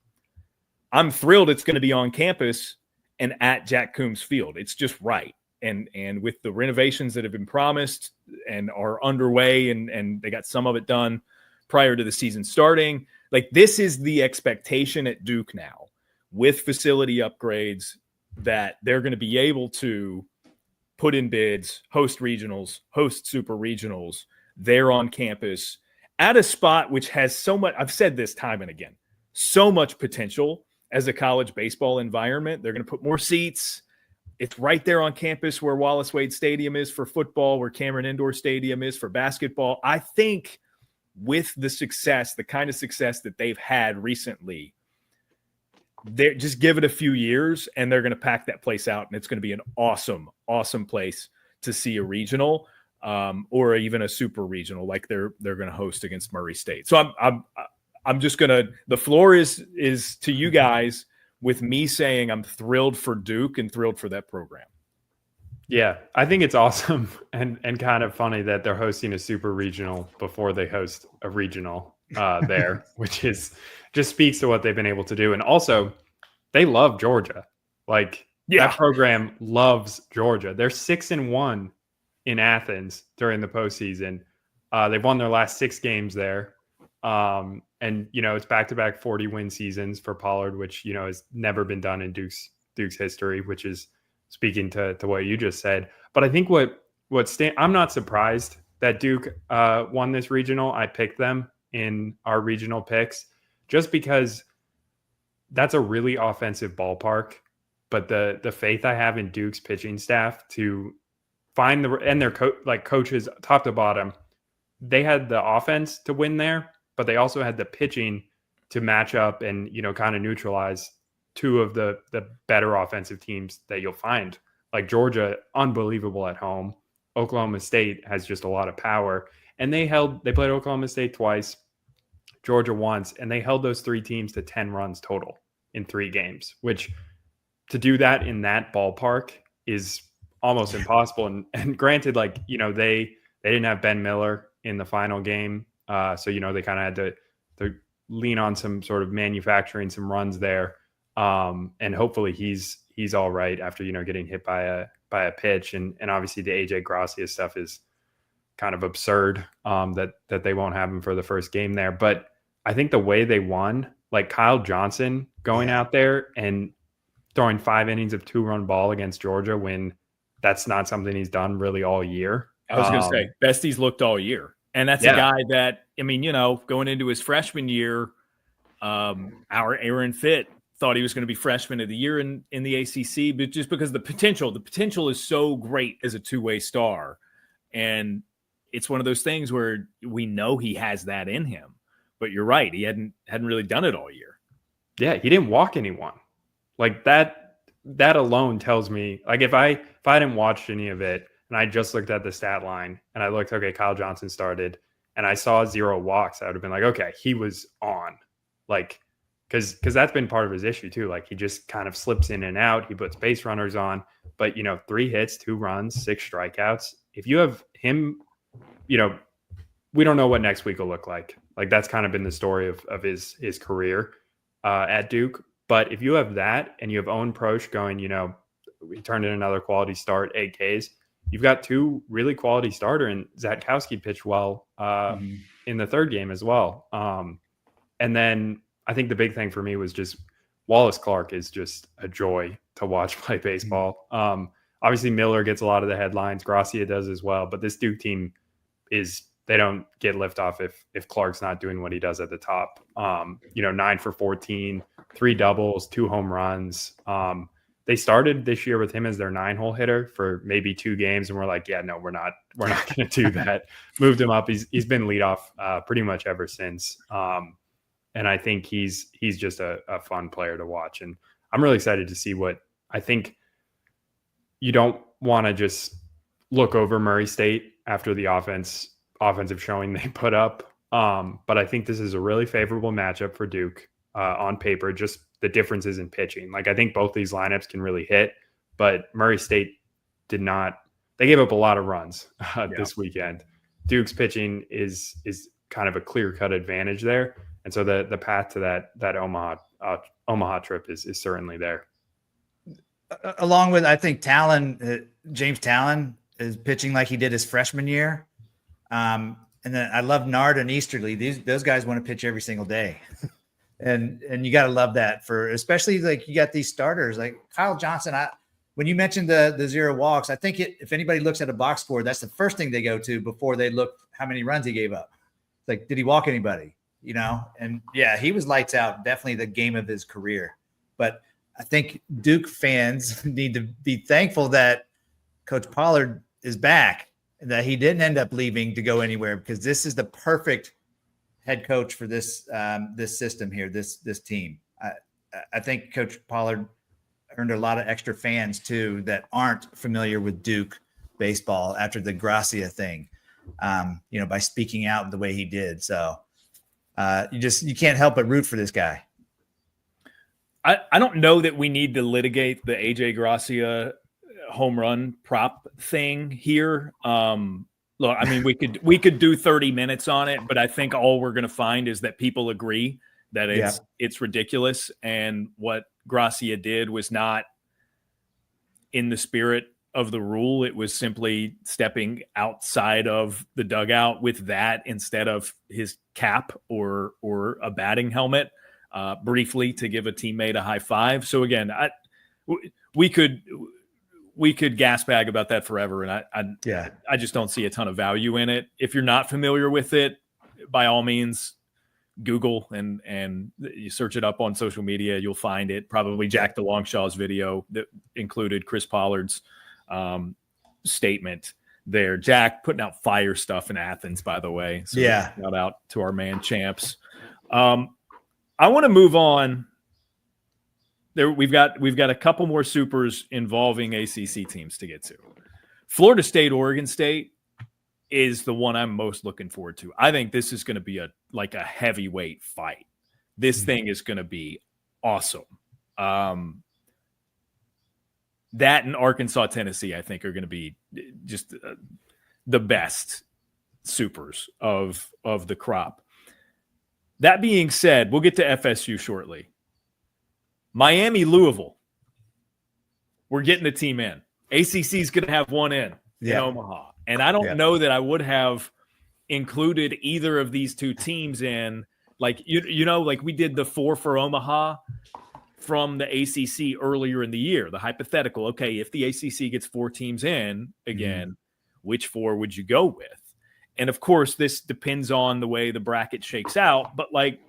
I'm thrilled it's going to be on campus and at Jack Coombs Field. It's just right. And with the renovations that have been promised and are underway, and they got some of it done prior to the season starting, like, this is the expectation at Duke now, with facility upgrades, that they're going to be able to put in bids, host regionals, host super regionals there on campus at a spot which has so much, I've said this time and again, so much potential as a college baseball environment. They're going to put more seats. It's right there on campus where Wallace Wade Stadium is for football, where Cameron Indoor Stadium is for basketball. I think with the success, the kind of success that they've had recently, They just give it a few years and they're going to pack that place out, and it's going to be an awesome, awesome place to see a regional or even a super regional like they're going to host against Murray State. So I'm just going to, the floor is to you guys with me saying I'm thrilled for Duke and thrilled for that program. Yeah, I think it's awesome and kind of funny that they're hosting a super regional before they host a regional there, which is just speaks to what they've been able to do. And also, they love Georgia. Like, that program loves Georgia. They're 6-1 in Athens during the postseason. They've won their last 6 games there. And, it's back-to-back 40-win seasons for Pollard, which, has never been done in Duke's history, which is speaking to what you just said. But I think I'm not surprised that Duke won this regional. I picked them in our regional picks just because that's a really offensive ballpark. But the faith I have in Duke's pitching staff to find their coaches top to bottom, they had the offense to win there, but they also had the pitching to match up and, kind of neutralize 2 of the better offensive teams that you'll find. Like Georgia, unbelievable at home. Oklahoma State has just a lot of power. And they played Oklahoma State twice, Georgia once, and they held those 3 teams to 10 runs total in 3 games, which to do that in that ballpark is almost impossible. And granted, they didn't have Ben Miller in the final game. So, they kind of had to lean on some sort of manufacturing some runs there. And hopefully he's all right after, getting hit by a pitch. And obviously the AJ Gracia stuff is kind of absurd, that they won't have him for the first game there. But I think the way they won, like Kyle Johnson going out there and throwing 5 innings of 2-run ball against Georgia when that's not something he's done really all year. I was going to say, best he's looked all year. And that's a guy that, going into his freshman year, our Aaron Fitt thought he was going to be freshman of the year in the ACC, but just because the potential is so great as a two-way star. And it's one of those things where we know he has that in him, but you're right. He hadn't really done it all year. Yeah. He didn't walk anyone. Like that alone tells me, like, if I hadn't watched any of it and I just looked at the stat line and I looked, okay, Kyle Johnson started and I saw 0 walks, I would have been like, okay, he was on. Like, because that's been part of his issue too. Like, he just kind of slips in and out. He puts base runners on, but 3 hits, 2 runs, 6 strikeouts. If you have him, we don't know what next week will look like. Like, that's kind of been the story of his career at Duke. But if you have that and you have Owen Proch going, we turned in another quality start, 8 Ks. You've got 2 really quality starter, and Zatkowski pitched well in the 3rd game as well. And then I think the big thing for me was just Wallace Clark is just a joy to watch play baseball. Obviously Miller gets a lot of the headlines. Gracia does as well. But this Duke team they don't get liftoff if Clark's not doing what he does at the top. 9 for 14, 3 doubles, 2 home runs. They started this year with him as their 9-hole hitter for maybe 2 games. And we're like, yeah, no, we're not going to do that. Moved him up. He's been leadoff pretty much ever since. And I think he's just a fun player to watch. And I'm really excited to see what I think. You don't want to just look over Murray State after the offensive showing they put up. But I think this is a really favorable matchup for Duke on paper, just the differences in pitching. Like, I think both these lineups can really hit, but Murray State did not. They gave up a lot of runs this weekend. Duke's pitching is kind of a clear-cut advantage there. And so the path to that Omaha trip is certainly there. Along with, I think, James Talon is pitching like he did his freshman year. And then I love Nard and Easterly. Those guys want to pitch every single day. and you got to love that, for especially like you got these starters like Kyle Johnson. When you mentioned the 0 walks, I think if anybody looks at a box score, that's the first thing they go to before they look how many runs he gave up. Like, did he walk anybody? And yeah, he was lights out. Definitely the game of his career. But I think Duke fans need to be thankful that Coach Pollard is back and that he didn't end up leaving to go anywhere, because this is the perfect head coach for this system here, this team. I think Coach Pollard earned a lot of extra fans too that aren't familiar with Duke baseball after the Gracia thing, by speaking out the way he did. So you can't help but root for this guy. I don't know that we need to litigate the AJ Gracia home run prop thing here. Look, I mean, we could do 30 minutes on it, but I think all we're going to find is that people agree that it's ridiculous, and what Gracia did was not in the spirit of the rule. It was simply stepping outside of the dugout with that instead of his cap or a batting helmet, briefly to give a teammate a high five. So again, we could gas bag about that forever, and I just don't see a ton of value in it. If you're not familiar with it, by all means, Google and you search it up on social media, you'll find it. Probably Jack DeLongshaw's video that included Chris Pollard's statement there. Jack putting out fire stuff in Athens, by the way. So shout out to our man Champs. I want to move on. There we've got a couple more supers involving ACC teams to get to. Florida State, Oregon State is the one I'm most looking forward to. I think this is going to be a heavyweight fight. This thing is going to be awesome. That and Arkansas, Tennessee, I think are going to be just the best supers of the crop. That being said, we'll get to FSU shortly. Miami, Louisville. We're getting the team in. ACC is going to have one in Omaha. And I don't know that I would have included either of these two teams in, like we did the 4 for Omaha from the ACC earlier in the year, the hypothetical. Okay, if the ACC gets 4 teams in again, which 4 would you go with? And of course, this depends on the way the bracket shakes out. But like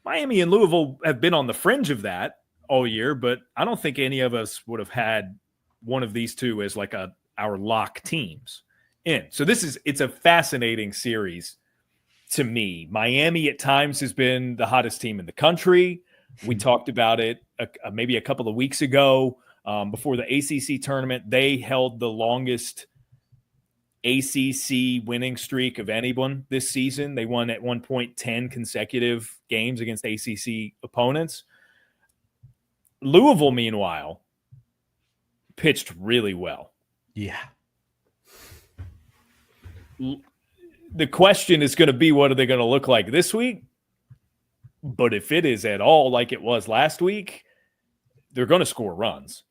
Miami and Louisville have been on the fringe of that all year, but I don't think any of us would have had one of these two as like our lock teams in. So it's a fascinating series to me. Miami at times has been the hottest team in the country. We talked about it maybe a couple of weeks ago before the ACC tournament. They held the longest ACC winning streak of anyone this season. They won at one point 10 consecutive games against ACC opponents. Louisville, meanwhile, pitched really well. Yeah. The question is going to be, what are they going to look like this week? But if it is at all like it was last week, they're going to score runs.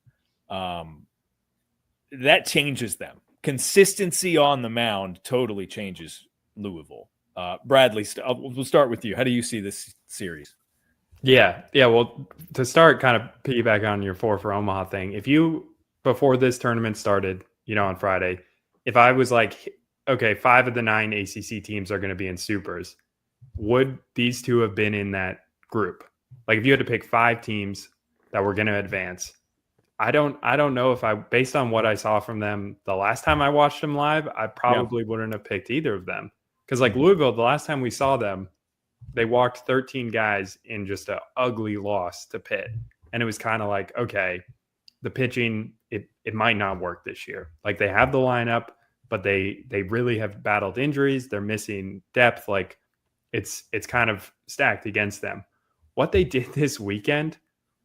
That changes them. Consistency on the mound totally changes Louisville. Bradley, we'll start with you. How do you see this series? Yeah. Well, to start, kind of piggyback on your 4 for Omaha thing. If you, before this tournament started, on Friday, if I was like, okay, 5 of the 9 ACC teams are going to be in supers, would these two have been in that group? Like if you had to pick 5 teams that were going to advance, I don't know if based on what I saw from them the last time I watched them live, I probably wouldn't have picked either of them. Because like Louisville, the last time we saw them, they walked 13 guys in just an ugly loss to Pitt. And it was kind of like, okay, the pitching, it might not work this year. Like they have the lineup, but they really have battled injuries. They're missing depth. Like it's kind of stacked against them. What they did this weekend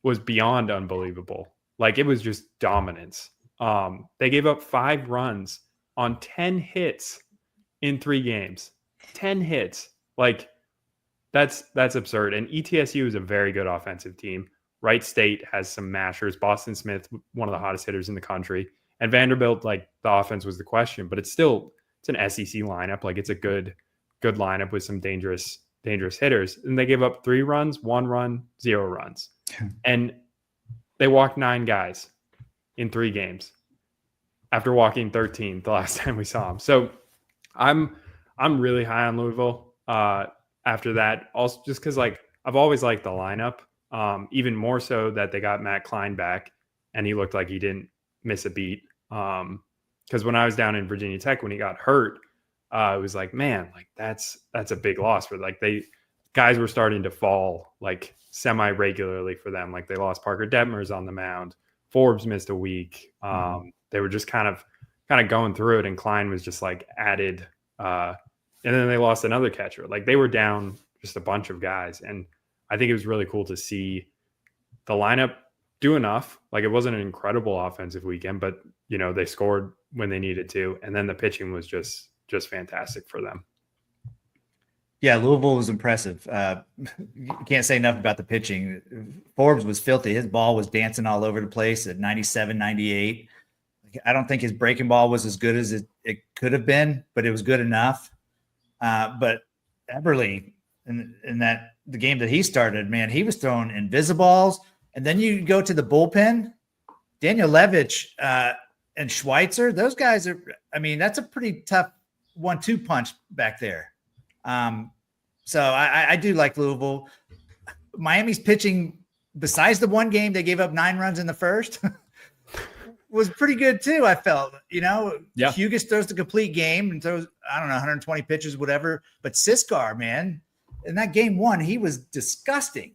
was beyond unbelievable. Like it was just dominance. They gave up 5 runs on 10 hits in 3 games. 10 hits. Like that's absurd. And ETSU is a very good offensive team. Wright State has some mashers. Boston Smith, one of the hottest hitters in the country. And Vanderbilt, like the offense was the question, but it's an SEC lineup. Like it's a good lineup with some dangerous hitters. And they gave up 3 runs, 1 run, 0 runs. And they walked 9 guys in 3 games after walking 13 the last time we saw them. So I'm really high on Louisville after that. Also just because like I've always liked the lineup. Even more so that they got Matt Klein back and he looked like he didn't miss a beat. Because when I was down in Virginia Tech when he got hurt, it was like, man, like that's a big loss for like they guys were starting to fall like semi-regularly for them. Like they lost Parker Detmers on the mound. Forbes missed a week. They were just kind of going through it, and Klein was just like added. And then they lost another catcher. Like they were down just a bunch of guys. And I think it was really cool to see the lineup do enough. Like it wasn't an incredible offensive weekend, but they scored when they needed to. And then the pitching was just fantastic for them. Yeah, Louisville was impressive. You can't say enough about the pitching. Forbes was filthy. His ball was dancing all over the place at 97, 98. I don't think his breaking ball was as good as it could have been, but it was good enough. But Eberle, in the game that he started, man, he was throwing invisibles. And then you go to the bullpen, Daniel Levitch and Schweitzer. Those guys are, that's a pretty tough 1-2 punch back there. So I do like Louisville. Miami's pitching, besides the one game they gave up 9 runs in the first, was pretty good too. I felt, Hughes throws the complete game and throws, 120 pitches, whatever. But Siskar, man, in that game 1, he was disgusting.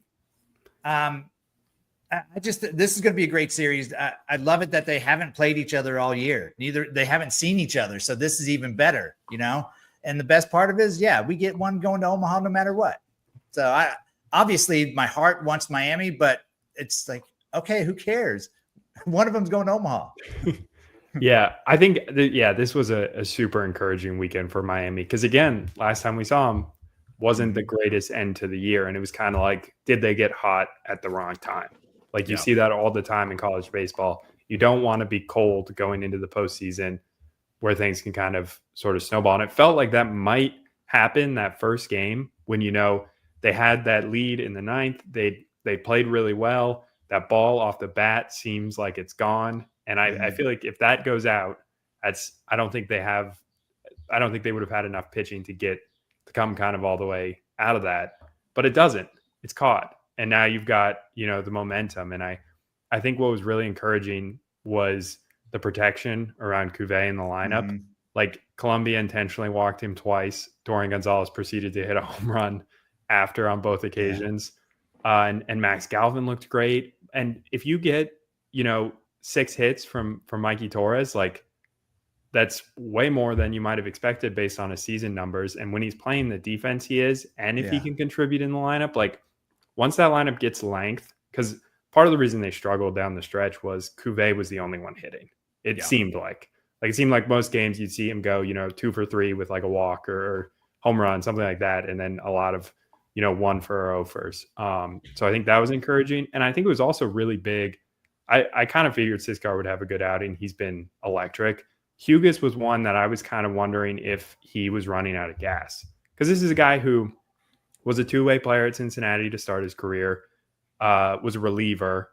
This is going to be a great series. I love it that they haven't played each other all year. They haven't seen each other. So this is even better, And the best part of it is, we get one going to Omaha no matter what. So obviously my heart wants Miami, but it's like, okay, who cares? One of them's going to Omaha. Yeah, I think this was a super encouraging weekend for Miami because again, last time we saw them wasn't the greatest end to the year, and it was kind of like, did they get hot at the wrong time? Like you see that all the time in college baseball. You don't want to be cold going into the postseason where things can kind of sort of snowball. And it felt like that might happen that first game when, they had that lead in the 9th. They played really well. That ball off the bat seems like it's gone. And I feel like if that goes out, I don't think they would have had enough pitching to come kind of all the way out of that. But it doesn't. It's caught. And now you've got, the momentum. And I think what was really encouraging was the protection around Cuvée in the lineup. Mm-hmm. Like Columbia intentionally walked him twice. Dorian Gonzalez proceeded to hit a home run after on both occasions. And Max Galvin looked great. And if you get, 6 hits from Mikey Torres, like that's way more than you might have expected based on his season numbers. And when he's playing the defense he is, and if he can contribute in the lineup, like once that lineup gets length, because part of the reason they struggled down the stretch was Cuvée was the only one hitting. It seemed like it seemed like most games you'd see him go, 2 for 3 with like a walk or home run, something like that. And then a lot of, 1 for 0 So I think that was encouraging. And I think it was also really big. I kind of figured Siskar would have a good outing. He's been electric. Hughes was one that I was kind of wondering if he was running out of gas, because this is a guy who was a 2-way player at Cincinnati to start his career, was a reliever,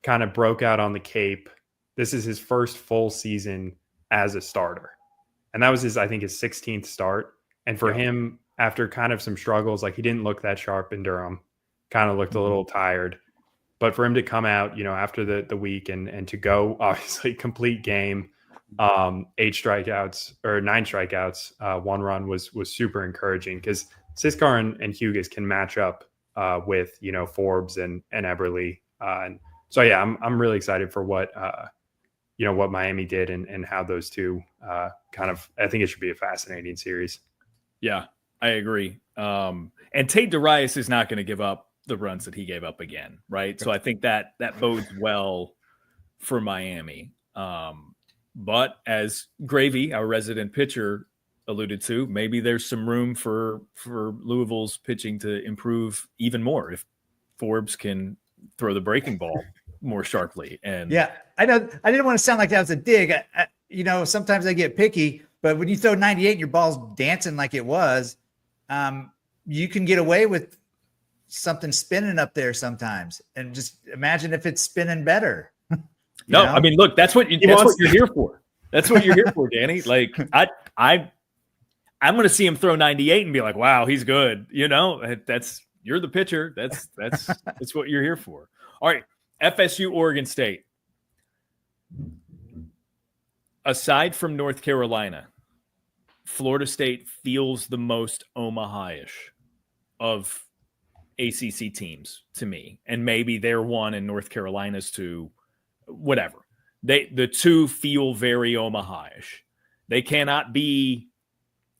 kind of broke out on the Cape. This is his first full season as a starter. And that was I think his 16th start. And for him, after kind of some struggles, like he didn't look that sharp in Durham, kind of looked a little tired. But for him to come out, after the week and to go, obviously, complete game, 9 strikeouts, 1 run was super encouraging because Siskar and Hughes can match up with, Forbes and Eberle. And so, I'm really excited for what Miami did and how those two I think it should be a fascinating series. Yeah, I agree. And Tate Darius is not going to give up the runs that he gave up again, right? So I think that bodes well for Miami. But as Gravy, our resident pitcher, alluded to, maybe there's some room for Louisville's pitching to improve even more if Forbes can throw the breaking ball more sharply. And I know I didn't want to sound like that was a dig. Sometimes I get picky, but when you throw 98 and your ball's dancing like it was, you can get away with something spinning up there sometimes. And just imagine if it's spinning better. No, I mean, look, that's what you're here for. That's what you're here for, Danny. Like I'm going to see him throw 98 and be like, wow, he's good. You're the pitcher. That's what you're here for. All right. FSU, Oregon State. Aside from North Carolina, Florida State feels the most Omaha-ish of ACC teams to me, and maybe they're one and North Carolina's two, whatever. The two feel very Omaha-ish. They cannot be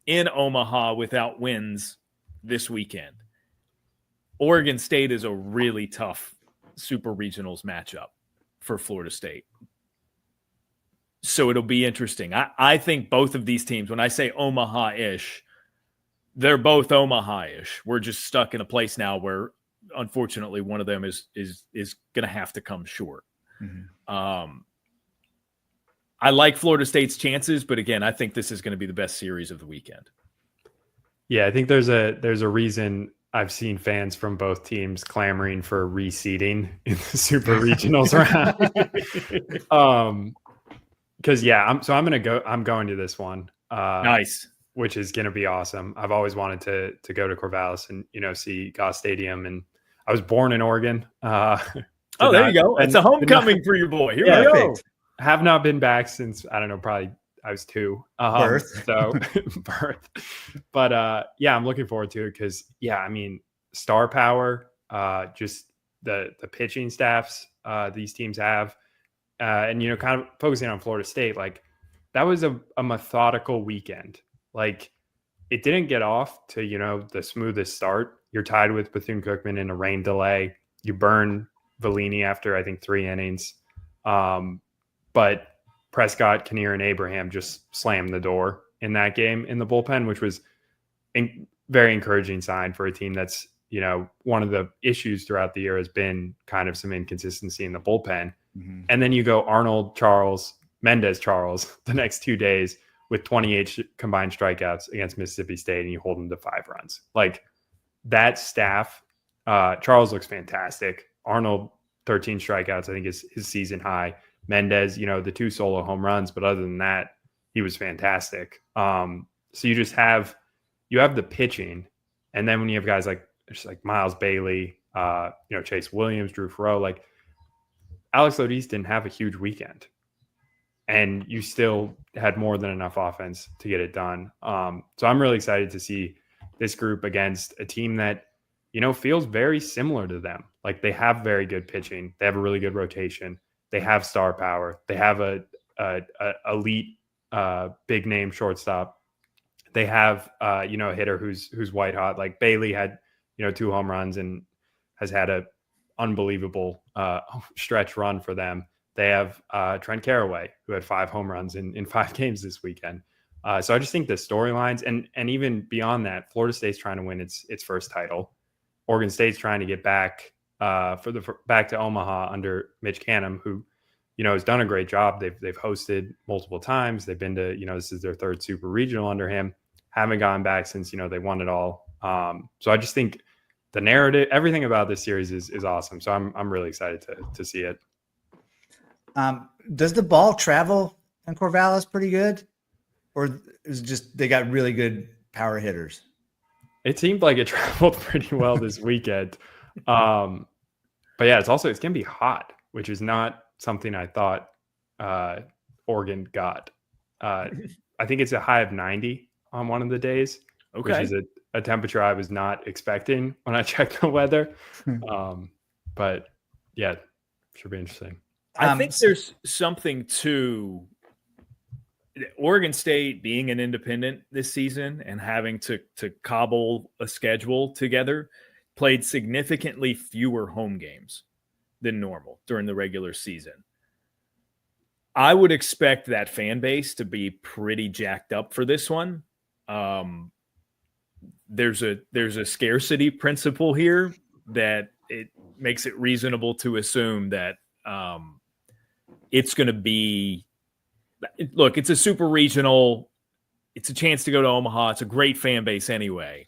in Omaha without wins this weekend. Oregon State is a really tough super regionals matchup for Florida State. So it'll be interesting. I think both of these teams, when I say Omaha-ish, they're both Omaha-ish. We're just stuck in a place now where, unfortunately, one of them is going to have to come short. Mm-hmm. I like Florida State's chances, but again, I think this is going to be the best series of the weekend. Yeah, I think there's a reason I've seen fans from both teams clamoring for reseeding in the super regionals round. Because I'm going to this one. Nice. Which is going to be awesome. I've always wanted to go to Corvallis and, see Goss Stadium. And I was born in Oregon. There you go. It's a homecoming for your boy. Here we go. Have not been back since, I don't know, probably I was 2. Birth. So birth. But I'm looking forward to it because, star power, just the pitching staffs these teams have. And, kind of focusing on Florida State, like that was a methodical weekend. Like it didn't get off to, the smoothest start. You're tied with Bethune-Cookman in a rain delay. You burn Vellini after, I think, 3 innings. But Prescott, Kinnear, and Abraham just slammed the door in that game in the bullpen, which was very encouraging sign for a team that's, one of the issues throughout the year has been kind of some inconsistency in the bullpen. Mm-hmm. And then you go Mendez Charles the next 2 days with 28 combined strikeouts against Mississippi State, and you hold them to 5 runs. Like that staff, Charles looks fantastic. Arnold, 13 strikeouts, I think is his season high. Mendez, the 2 solo home runs, but other than that, he was fantastic. So you just have the pitching, and then when you have guys like Miles Bailey, Chase Williams, Drew Farrow, like Alex Lodis didn't have a huge weekend, and you still had more than enough offense to get it done. So I'm really excited to see this group against a team that, feels very similar to them. Like they have very good pitching. They have a really good rotation. They have star power. They have a elite big name shortstop. They have a hitter who's white hot. Like Bailey had 2 home runs and has had a unbelievable stretch run for them. They have Trent Carraway, who had 5 home runs in 5 games this weekend. So I just think the storylines and even beyond that, Florida State's trying to win its first title. Oregon State's trying to get back back to Omaha under Mitch Canham, who has done a great job. They've hosted multiple times. They've been to this is their 3rd super regional under him. Haven't gone back since they won it all. So I just think the narrative, everything about this series is awesome. So I'm really excited to see it. Does the ball travel in Corvallis pretty good, or is it just they got really good power hitters? It seemed like it traveled pretty well this weekend. But yeah, it's going to be hot, which is not something I thought Oregon got. I think it's a high of 90 on one of the days, which is a temperature I was not expecting when I checked the weather. But yeah, should be interesting. I think there's something to Oregon State being an independent this season and having to cobble a schedule together, played significantly fewer home games than normal during the regular season. I would expect that fan base to be pretty jacked up for this one. There's a scarcity principle here that it makes it reasonable to assume that it's going to be, look, it's a super regional. It's a chance to go to Omaha. It's a great fan base anyway.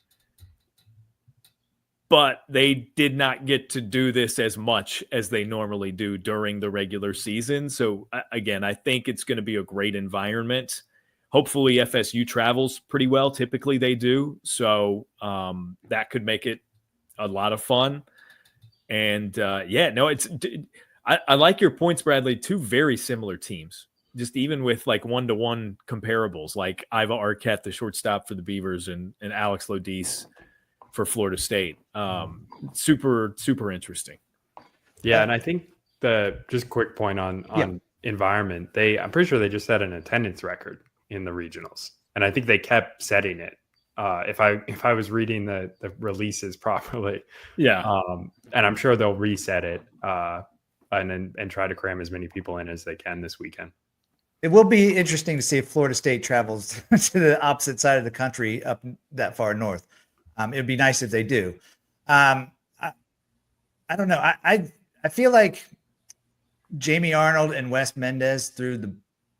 But they did not get to do this as much as they normally do during the regular season. So, again, I think it's going to be a great environment. Hopefully FSU travels pretty well. Typically they do. So that could make it a lot of fun. And, I like your points, Bradley. 2 very similar teams. Just even with like 1-to-1 comparables, like Iva Arquette, the shortstop for the Beavers, and Alex Lodis, for Florida State. Super, super interesting. Yeah, and I think just quick point on environment. I'm pretty sure they just set an attendance record in the regionals, and I think they kept setting it. If I was reading the releases properly, and I'm sure they'll reset it and try to cram as many people in as they can this weekend. It will be interesting to see if Florida State travels to the opposite side of the country up that far north. It'd be nice if they do. I don't know. I feel like Jamie Arnold and Wes Mendez threw the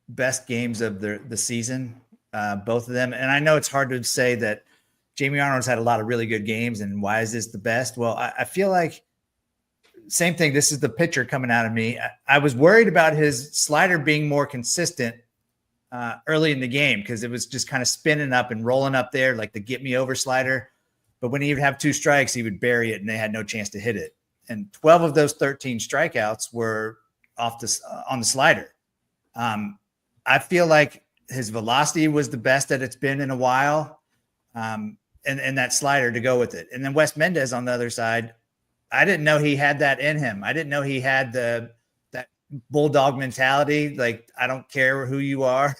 best games of the season, both of them. And I know it's hard to say that Jamie Arnold's had a lot of really good games and why is this the best? Well, I feel like same thing. This is the pitcher coming out of me. I was worried about his slider being more consistent early in the game because it was just kind of spinning up and rolling up there like the get me over slider. But when he would have 2 strikes, he would bury it and they had no chance to hit it. And 12 of those 13 strikeouts were on the slider. I feel like his velocity was the best that it's been in a while. And that slider to go with it. And then Wes Mendez on the other side, I didn't know he had that in him. I didn't know he had that bulldog mentality. Like, I don't care who you are.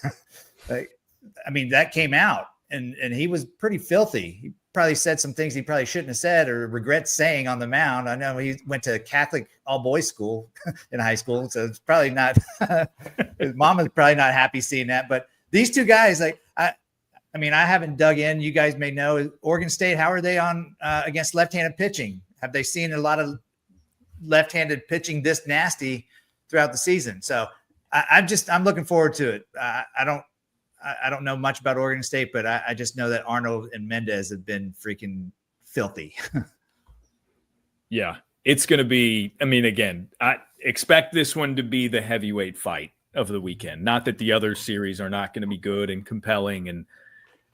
That came out and he was pretty filthy. He probably said some things he probably shouldn't have said or regrets saying on the mound. I know he went to a Catholic all boys school in high school. So it's probably not, his mom is probably not happy seeing that, but these 2 guys, I haven't dug in. You guys may know Oregon State. How are they on against left-handed pitching? Have they seen a lot of left-handed pitching this nasty throughout the season? So I'm looking forward to it. I don't know much about Oregon State, but I just know that Arnold and Mendez have been freaking filthy. Yeah, it's going to be, again, I expect this one to be the heavyweight fight of the weekend. Not that the other series are not going to be good and compelling and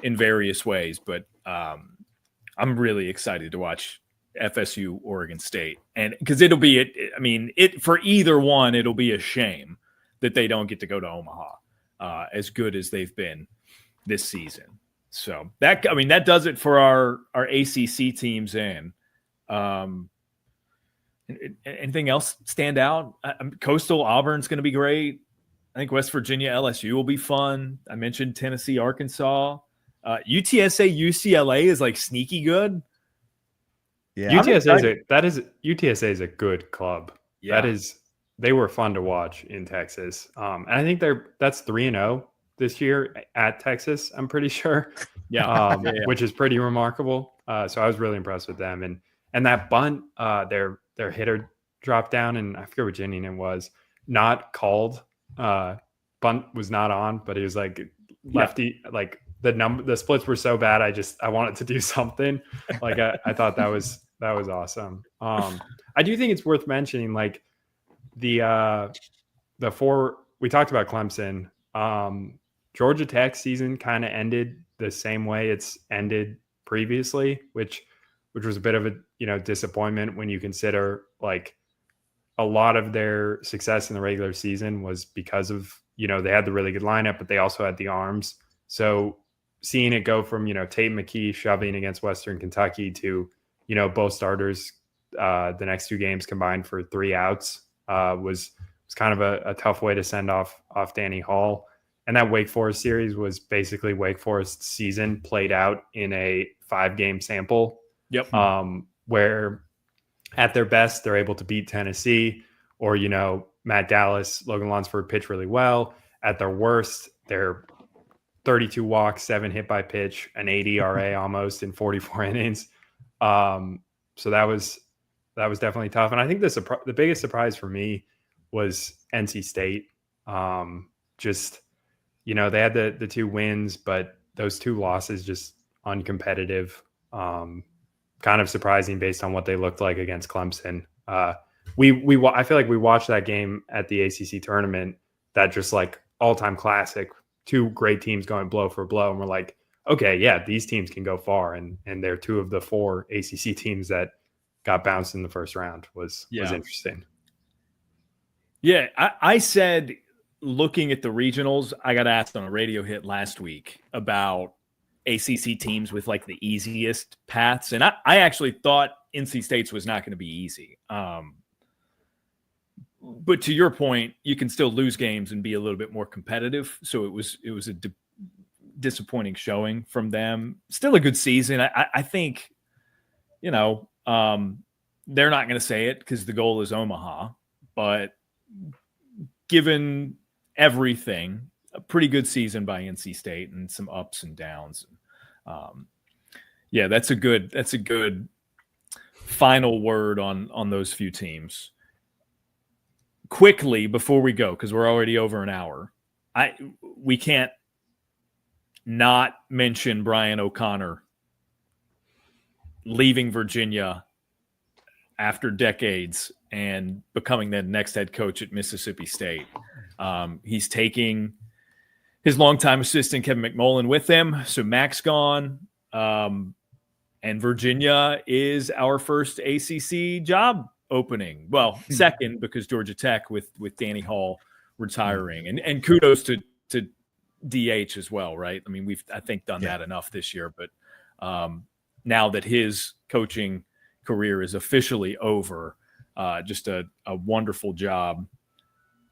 in various ways, but I'm really excited to watch FSU Oregon State. And because it'll be, for either one, it'll be a shame that they don't get to go to Omaha as good as they've been this season. So that does it for our ACC teams. And anything else stand out? Coastal Auburn's going to be great. I think West Virginia LSU will be fun. I mentioned Tennessee Arkansas. UTSA UCLA is like sneaky good. Yeah, UTSA is a good club. Yeah. They were fun to watch in Texas. And I think that's 3-0 this year at Texas, I'm pretty sure. Yeah. Which is pretty remarkable. So I was really impressed with them. And that bunt, their hitter dropped down, and I forget which inning it was, not called. Bunt was not on, but it was like lefty, like the splits were so bad. I wanted to do something. Like I thought that was awesome. I do think it's worth mentioning, like the 4, we talked about Clemson. Georgia Tech season kind of ended the same way it's ended previously, which was a bit of a, disappointment when you consider like a lot of their success in the regular season was because of, they had the really good lineup, but they also had the arms. So seeing it go from, Tate McKee shoving against Western Kentucky to, both starters the next 2 games combined for 3 outs was kind of a tough way to send off Danny Hall. And that Wake Forest series was basically Wake Forest's season played out in a 5-game sample. Yep. Where at their best, they're able to beat Tennessee, or, Matt Dallas, Logan Lunsford pitch really well. At their worst, they're 32 walks, 7 hit by pitch, an 8 ERA almost in 44 innings. So that was definitely tough. And I think the biggest surprise for me was NC State. They had the 2 wins, but those 2 losses just uncompetitive. Kind of surprising based on what they looked like against Clemson. I feel like we watched that game at the ACC tournament, that just like all-time classic, 2 great teams going blow for blow. And we're like, okay, yeah, these teams can go far. And they're 2 of the 4 ACC teams that got bounced in the first round was interesting. Yeah. I said, looking at the regionals, I got asked on a radio hit last week about ACC teams with like the easiest paths. And I actually thought NC State's was not going to be easy. But to your point, you can still lose games and be a little bit more competitive. So it was a disappointing showing from them. Still a good season. I think, they're not going to say it because the goal is Omaha, but given everything, a pretty good season by NC State and some ups and downs. That's a good final word on those few teams. Quickly before we go, because we're already over an hour, we can't not mention Brian O'Connor leaving Virginia after decades and becoming the next head coach at Mississippi State. He's taking his longtime assistant Kevin McMullen with him. So Mac's gone, and Virginia is our first ACC job opening. Well, second, because Georgia Tech with Danny Hall retiring, and kudos to DH as well, right? I mean, we've I think done that enough this year, but now that his coaching career is officially over, just a wonderful job.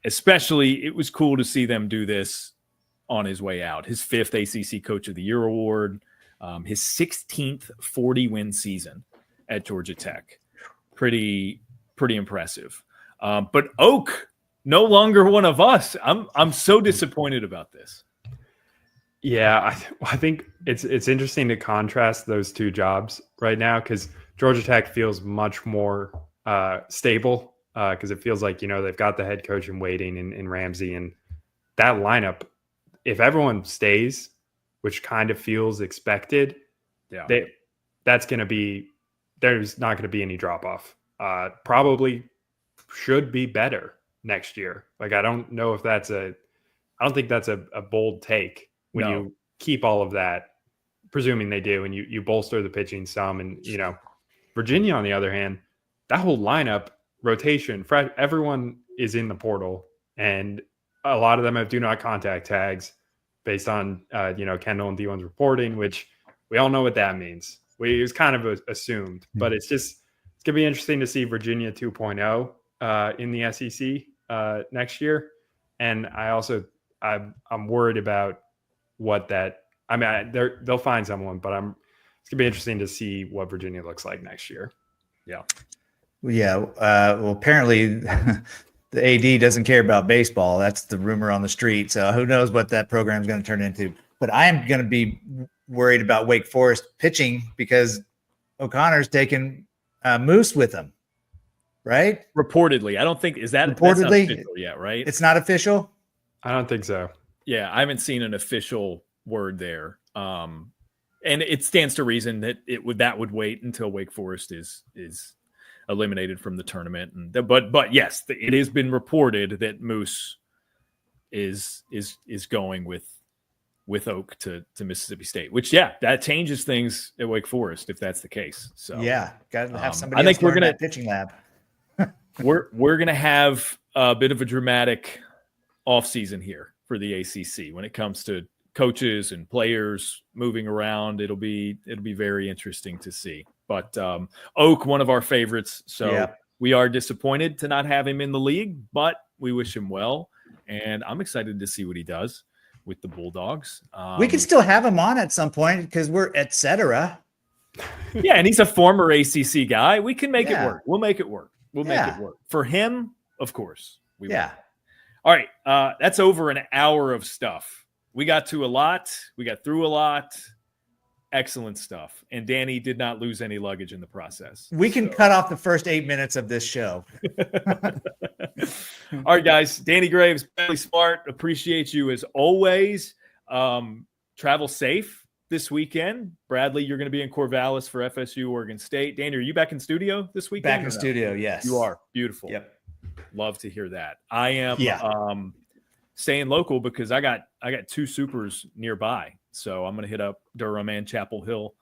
Especially, it was cool to see them do this on his way out. His 5th ACC Coach of the Year award, his 16th 40-win season at Georgia Tech. Pretty impressive. But Oak, no longer one of us. I'm so disappointed about this. Yeah, I think it's interesting to contrast those two jobs right now, because Georgia Tech feels much more stable, because it feels like, they've got the head coach in waiting in Ramsey, and that lineup, if everyone stays, which kind of feels expected, there's not going to be any drop off. Probably should be better next year. Like, I don't think that's a bold take when you keep all of that, presuming they do, and you bolster the pitching some. And, Virginia, on the other hand, that whole lineup rotation, everyone is in the portal, and a lot of them have do not contact tags based on, Kendall and D1's reporting, which we all know what that means. It was kind of assumed, but it's going to be interesting to see Virginia 2.0 in the SEC next year. And I'm worried about they'll find someone, but it's going to be interesting to see what Virginia looks like next year. Yeah. Well, apparently the AD doesn't care about baseball. That's the rumor on the street. So who knows what that program is going to turn into. But I am going to be worried about Wake Forest pitching, because O'Connor's taken Moose with him, right? Reportedly. I don't think, is that reportedly official yet, right? It's not official? I don't think so. Yeah, I haven't seen an official word there. And it stands to reason that that would wait until Wake Forest is eliminated from the tournament. But yes, it has been reported that Moose is going with Oak to Mississippi State, which that changes things at Wake Forest if that's the case. So got to have somebody. I think we're gonna pitching lab. we're gonna have a bit of a dramatic offseason here for the ACC when it comes to coaches and players moving around. It'll be very interesting to see. But Oak, one of our favorites, so we are disappointed to not have him in the league, but we wish him well, and I'm excited to see what he does with the Bulldogs. We can still have him on at some point because we're etc. Yeah, and he's a former ACC guy. We can make it work. We'll make it work. Make it work. For him, of course. We will. All right, that's over an hour of stuff. We got to a lot. We got through a lot. Excellent stuff. And Danny did not lose any luggage in the process. We can cut off the first 8 minutes of this show. All right, guys. Danny Graves, Bailey Smart, appreciate you as always. Travel safe this weekend. Bradley, you're going to be in Corvallis for FSU, Oregon State. Danny, are you back in studio this weekend? Back in studio, yes. You are. Beautiful. Yep. Love to hear that. I am staying local because I got 2 supers nearby. So I'm going to hit up Durham and Chapel Hill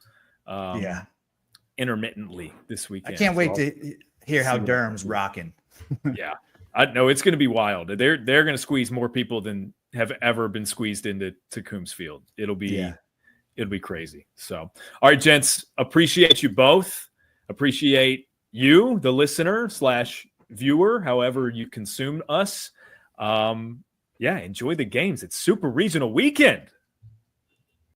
intermittently this weekend. I can't wait to hear how Durham's rocking. Yeah. I know it's going to be wild. They're going to squeeze more people than have ever been squeezed into Coombs Field. It'll be It'll be crazy. So, all right, gents, appreciate you both. Appreciate you, the listener / viewer, however you consume us. Enjoy the games. It's Super Regional Weekend.